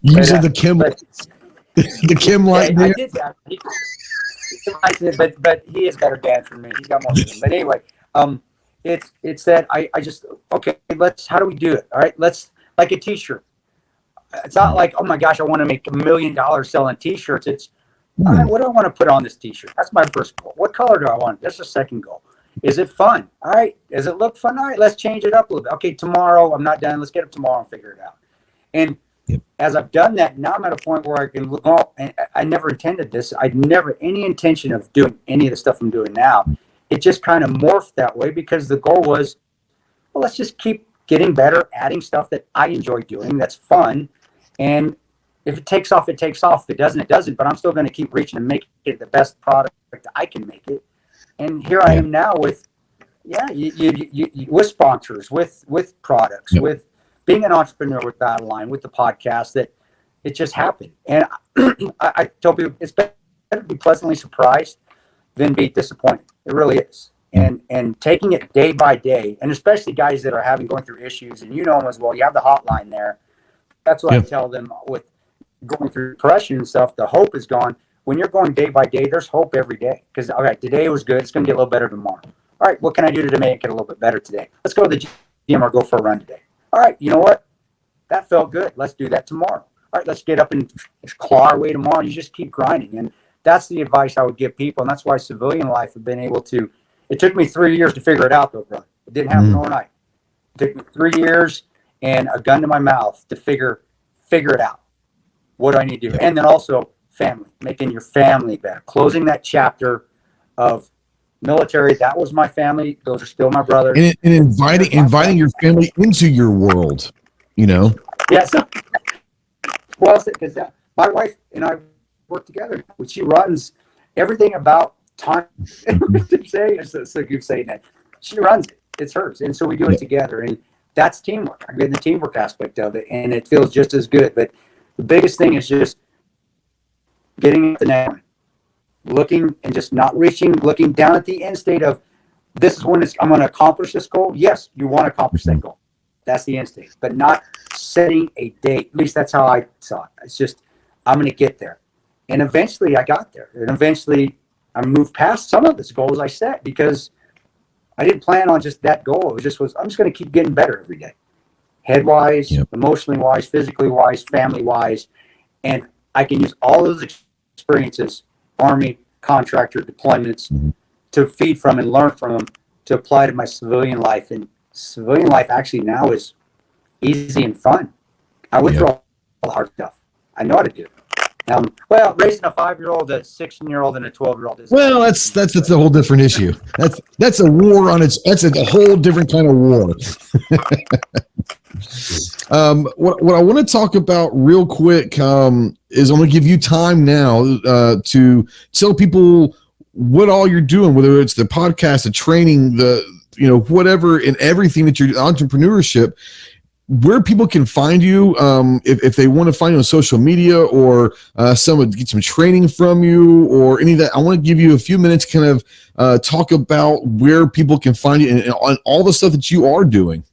Using the Kim, the Kim light. I did that. But he is better dancer than me. He's got more than me. But anyway, it's that I just okay. How do we do it? All right, let's like a T-shirt. It's not like, oh my gosh, I want to make $1 million selling T-shirts. It's all right, what do I want to put on this T-shirt? That's my first goal. What color do I want? That's the second goal. Is it fun? All right. Does it look fun? All right, let's change it up a little bit. Okay, tomorrow I'm not done. Let's get up tomorrow and figure it out. And as I've done that, now I'm at a point where I can look. Oh, and I never intended this. I'd never any intention of doing any of the stuff I'm doing now. It just kind of morphed that way because the goal was, well, let's just keep getting better, adding stuff that I enjoy doing. That's fun. And if it takes off, it takes off. If it doesn't, it doesn't. But I'm still going to keep reaching and make it the best product that I can make it. And here I am now with, with sponsors, with products, with being an entrepreneur with Battle Line, with the podcast, that it just happened. And I tell people it's better to be pleasantly surprised than be disappointed. It really is. And taking it day by day, and especially guys that are going through issues, and you know them as well. You have the hotline there. That's what I tell them with going through depression and stuff. The hope is gone. When you're going day by day, there's hope every day. Because, all right, today was good. It's going to get a little better tomorrow. All right, what can I do to make it a little bit better today? Let's go to the gym or go for a run today. All right, you know what? That felt good. Let's do that tomorrow. All right, let's get up and claw our way tomorrow. You just keep grinding. And that's the advice I would give people. And that's why civilian life have been able to. It took me 3 years to figure it out, though, brother. It didn't happen overnight. It took me 3 years and a gun to my mouth to figure it out. What do I need to do? And then also family, making your family better, closing that chapter of military. That was my family. Those are still my brothers. And inviting your family into your world, you know? Yes. Well, because my wife and I work together. She runs everything about time. So keep saying that. She runs it. It's hers. And so we do it together. And that's teamwork. I get the teamwork aspect of it. And it feels just as good. But the biggest thing is just getting at the net, looking and just not reaching, looking down at the end state of this is when I'm going to accomplish this goal. Yes, you want to accomplish that goal. That's the end state, but not setting a date. At least that's how I saw it. It's just, I'm going to get there. And eventually I got there. And eventually I moved past some of those goals I set because I didn't plan on just that goal. I'm just going to keep getting better every day. Head-wise, emotionally wise, physically wise, family wise. And I can use all those experiences, Army, contractor, deployments, to feed from and learn from them to apply to my civilian life. And civilian life actually now is easy and fun. I went through all the hard stuff. I know how to do it. Well, raising a 5-year-old, a 16-year-old, and a 12-year-old is that's a whole different issue. That's a war on its. That's a whole different kind of war. What I want to talk about real quick is I'm going to give you time now to tell people what all you're doing, whether it's the podcast, the training, whatever, and everything that you're entrepreneurship. Where people can find you, if they want to find you on social media or someone get some training from you or any of that. I want to give you a few minutes, kind of talk about where people can find you and on all the stuff that you are doing.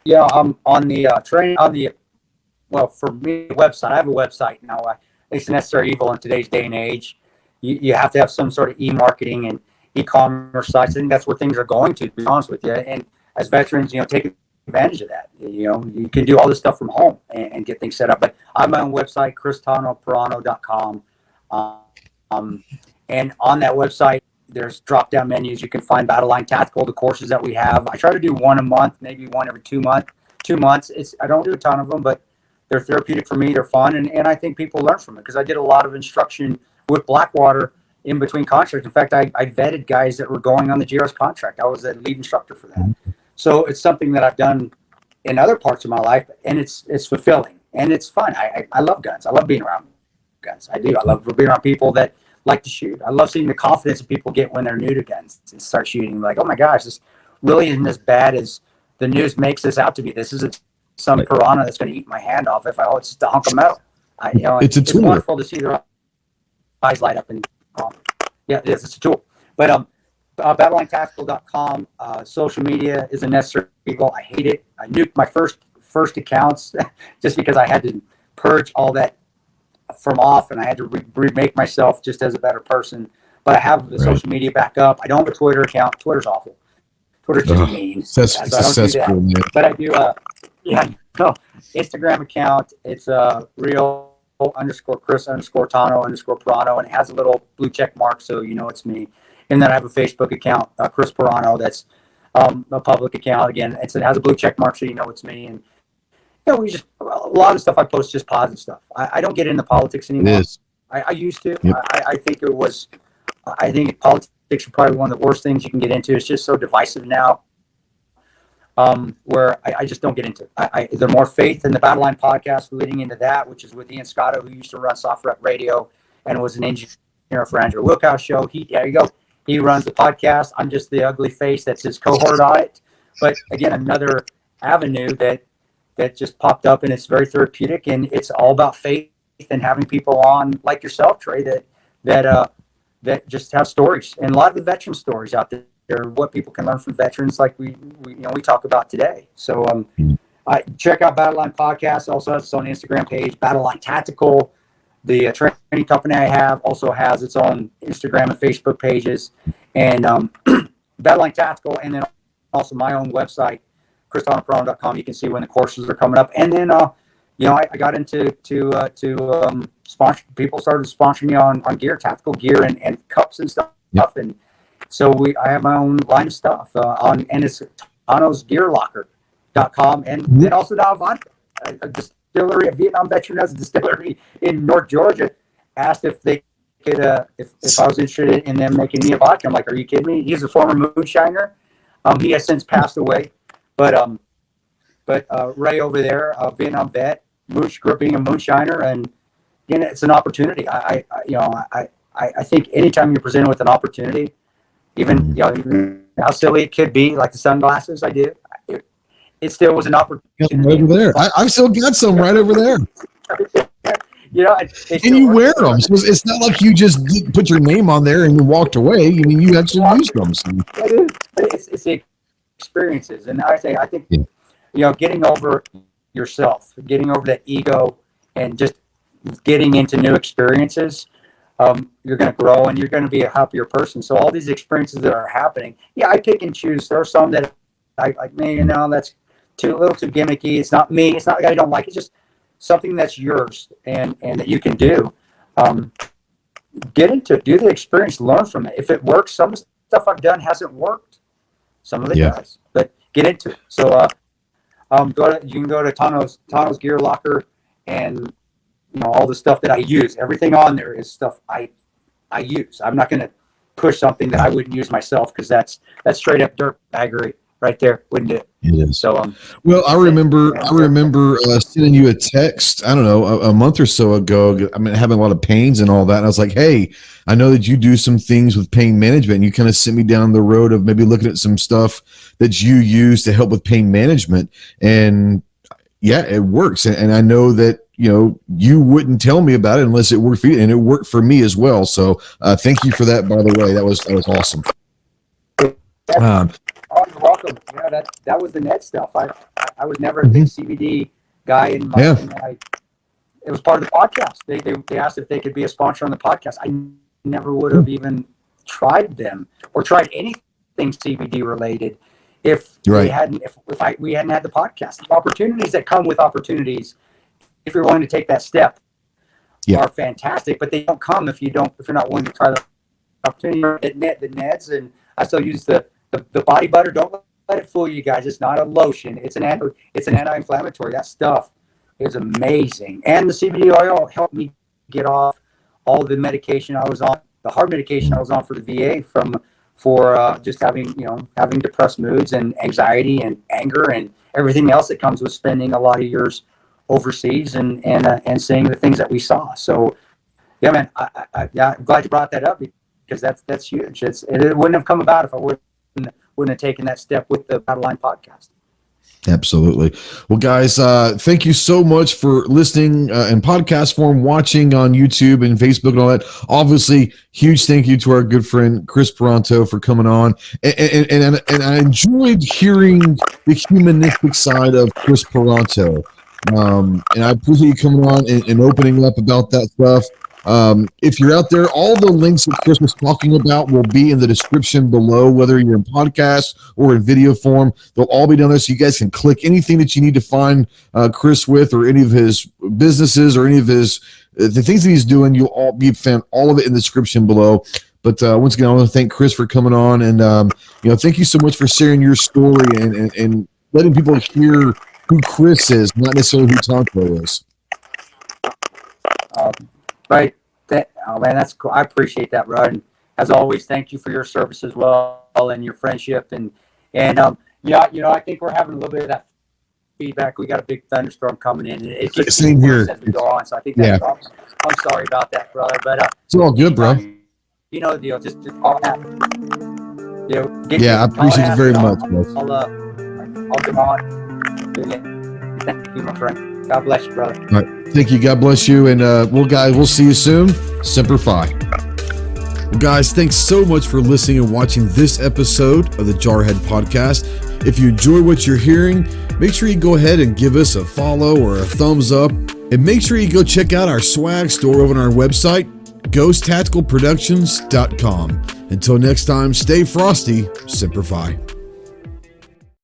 Yeah, on the training for me, website. I have a website now. It's a necessary evil in today's day and age. You have to have some sort of e-marketing and e-commerce sites. I think that's where things are going to be honest with you. And as veterans, take advantage of that. You can do all this stuff from home and get things set up. But I have my own website, Paronto.com. And on that website, there's drop-down menus. You can find Battle Line Tactical, the courses that we have. I try to do one a month, maybe one every 2 months. 2 months. I don't do a ton of them, but they're therapeutic for me. They're fun, and I think people learn from it because I did a lot of instruction with Blackwater in between contracts. In fact, I vetted guys that were going on the GRS contract. I was the lead instructor for that. So it's something that I've done in other parts of my life, and it's fulfilling and it's fun. I love guns. I love being around guns. I do. I love being around people that like to shoot. I love seeing the confidence that people get when they're new to guns and start shooting. Like, oh my gosh, this really isn't as bad as the news makes this out to be. This isn't some piranha that's going to eat my hand off. It's just a hunk of metal. It's wonderful to see their eyes light up and it's a tool. But BattleLineTactical.com. Social media is a necessary evil. I hate it. I nuked my first accounts just because I had to purge all that from off, and I had to remake myself just as a better person. But I have the social media back up. I don't have a Twitter account. Twitter's awful. Twitter's just mean. That's so I don't do that. But I do. Instagram account. It's real _Kris _Tanto _Paronto, and it has a little blue check mark, so you know it's me. And then I have a Facebook account, Kris Paronto. That's a public account. Again, it has a blue check mark, so you know it's me. And we just a lot of stuff I post just positive stuff. I don't get into politics anymore. I used to. Yep. I think it was. I think politics are probably one of the worst things you can get into. It's just so divisive now. Where I just don't get into it. There's more faith in the Battle Line podcast leading into that, which is with Ian Scotto, who used to run Soft Rep Radio and was an engineer for Andrew Wilkow's show. There you go. He runs the podcast. I'm just the ugly face that's his cohort on it. But again, another avenue that just popped up, and it's very therapeutic, and it's all about faith and having people on like yourself, Trey, that just have stories, and a lot of the veteran stories out there, what people can learn from veterans, like we talk about today. So I check out Battle Line Podcast. Also has its own Instagram page, Battle Line Tactical. The training company I have also has its own Instagram and Facebook pages, and Battle Line Tactical, and then also my own website, KrisTantoParonto.com. You can see when the courses are coming up. And then, I got into sponsor. People started sponsoring me on gear, tactical gear, and cups and stuff. Yep. And so I have my own line of stuff and it's TanosGearLocker.com, and then also now Vodka, a distillery, a Vietnam veteran has a distillery in North Georgia, asked if they could, if I was interested in them making me a vodka. I'm like, are you kidding me? He's a former moonshiner. He has since passed away. But Ray over there, a Vietnam vet, grew up being a moonshiner, and it's an opportunity. I think anytime you're presented with an opportunity, even how silly it could be, like the sunglasses I did, it still was an opportunity. Right over there, I've still got some right over there. And you wear them, so it's not like you just put your name on there and you walked away. I mean, you actually used them. So. It's the experiences, and I think getting over yourself, getting over that ego, and just getting into new experiences, you're going to grow and you're going to be a happier person. So all these experiences that are happening, I pick and choose. There are some that I like, that's a little too gimmicky. It's not me. It's not that I don't like it. It's just something that's yours and that you can do. Get into it, do the experience, learn from it. If it works, some stuff I've done hasn't worked. Some of it does, but get into it. So you can go to Tano's Gear Locker, and all the stuff that I use. Everything on there is stuff I use. I'm not going to push something that I wouldn't use myself, because that's straight up dirt baggery right there, wouldn't it? It is. So well, I remember sending you a text, I don't know, a month or so ago. I mean, having a lot of pains and all that, and I was like, hey, I know that you do some things with pain management, and you kind of sent me down the road of maybe looking at some stuff that you use to help with pain management. And it works. And I know that you wouldn't tell me about it unless it worked for you, and it worked for me as well. So thank you for that, by the way. That was awesome. You're welcome. That was the net stuff. I was never a big CBD guy in my it was part of the podcast. They asked if they could be a sponsor on the podcast. I never would have even tried them or tried anything CBD related if we hadn't had the podcast. The opportunities that come with opportunities, if you're willing to take that step, are fantastic, but they don't come if you're not willing to try the opportunity. The Neds, and I still use the body butter. Don't let it fool you guys. It's not a lotion. It's an anti-inflammatory. That stuff is amazing. And the CBD oil helped me get off all the medication I was on, the hard medication I was on for the VA for just having depressed moods and anxiety and anger and everything else that comes with spending a lot of years overseas and seeing the things that we saw. So man, I'm glad you brought that up, because that's huge. It wouldn't have come about if I wouldn't have taken that step with the Battle Line podcast. Absolutely. Well, guys, thank you so much for listening in podcast form, watching on YouTube and Facebook and all that. Obviously, huge thank you to our good friend Kris Paronto for coming on. And I enjoyed hearing the humanistic side of Kris Paronto. And I appreciate you coming on and opening up about that stuff. If you're out there, all the links that Kris was talking about will be in the description below, whether you're in podcast or in video form. They'll all be down there, so you guys can click anything that you need to find Kris with, or any of his businesses, or any of his the things that he's doing. You'll all found all of it in the description below. But once again, I want to thank Kris for coming on, and thank you so much for sharing your story and letting people hear who Kris is, not necessarily who Tanto is. Right. Oh man, that's cool. I appreciate that, bro. And as always, thank you for your service as well and your friendship. And I think we're having a little bit of that feedback. We got a big thunderstorm coming in. It keeps same here as we go on. So I think that I'm sorry about that, brother. But it's all good, bro. You know the deal. Just all happen. I appreciate it very much. I'll come on. Thank you, my friend. God bless you, brother. All right. Thank you. God bless you. And we'll see you soon. Semper Fi. Well, guys, thanks so much for listening and watching this episode of the Jarhead Podcast. If you enjoy what you're hearing, make sure you go ahead and give us a follow or a thumbs up. And make sure you go check out our swag store over on our website, ghosttacticalproductions.com. Until next time, stay frosty. Semper Fi.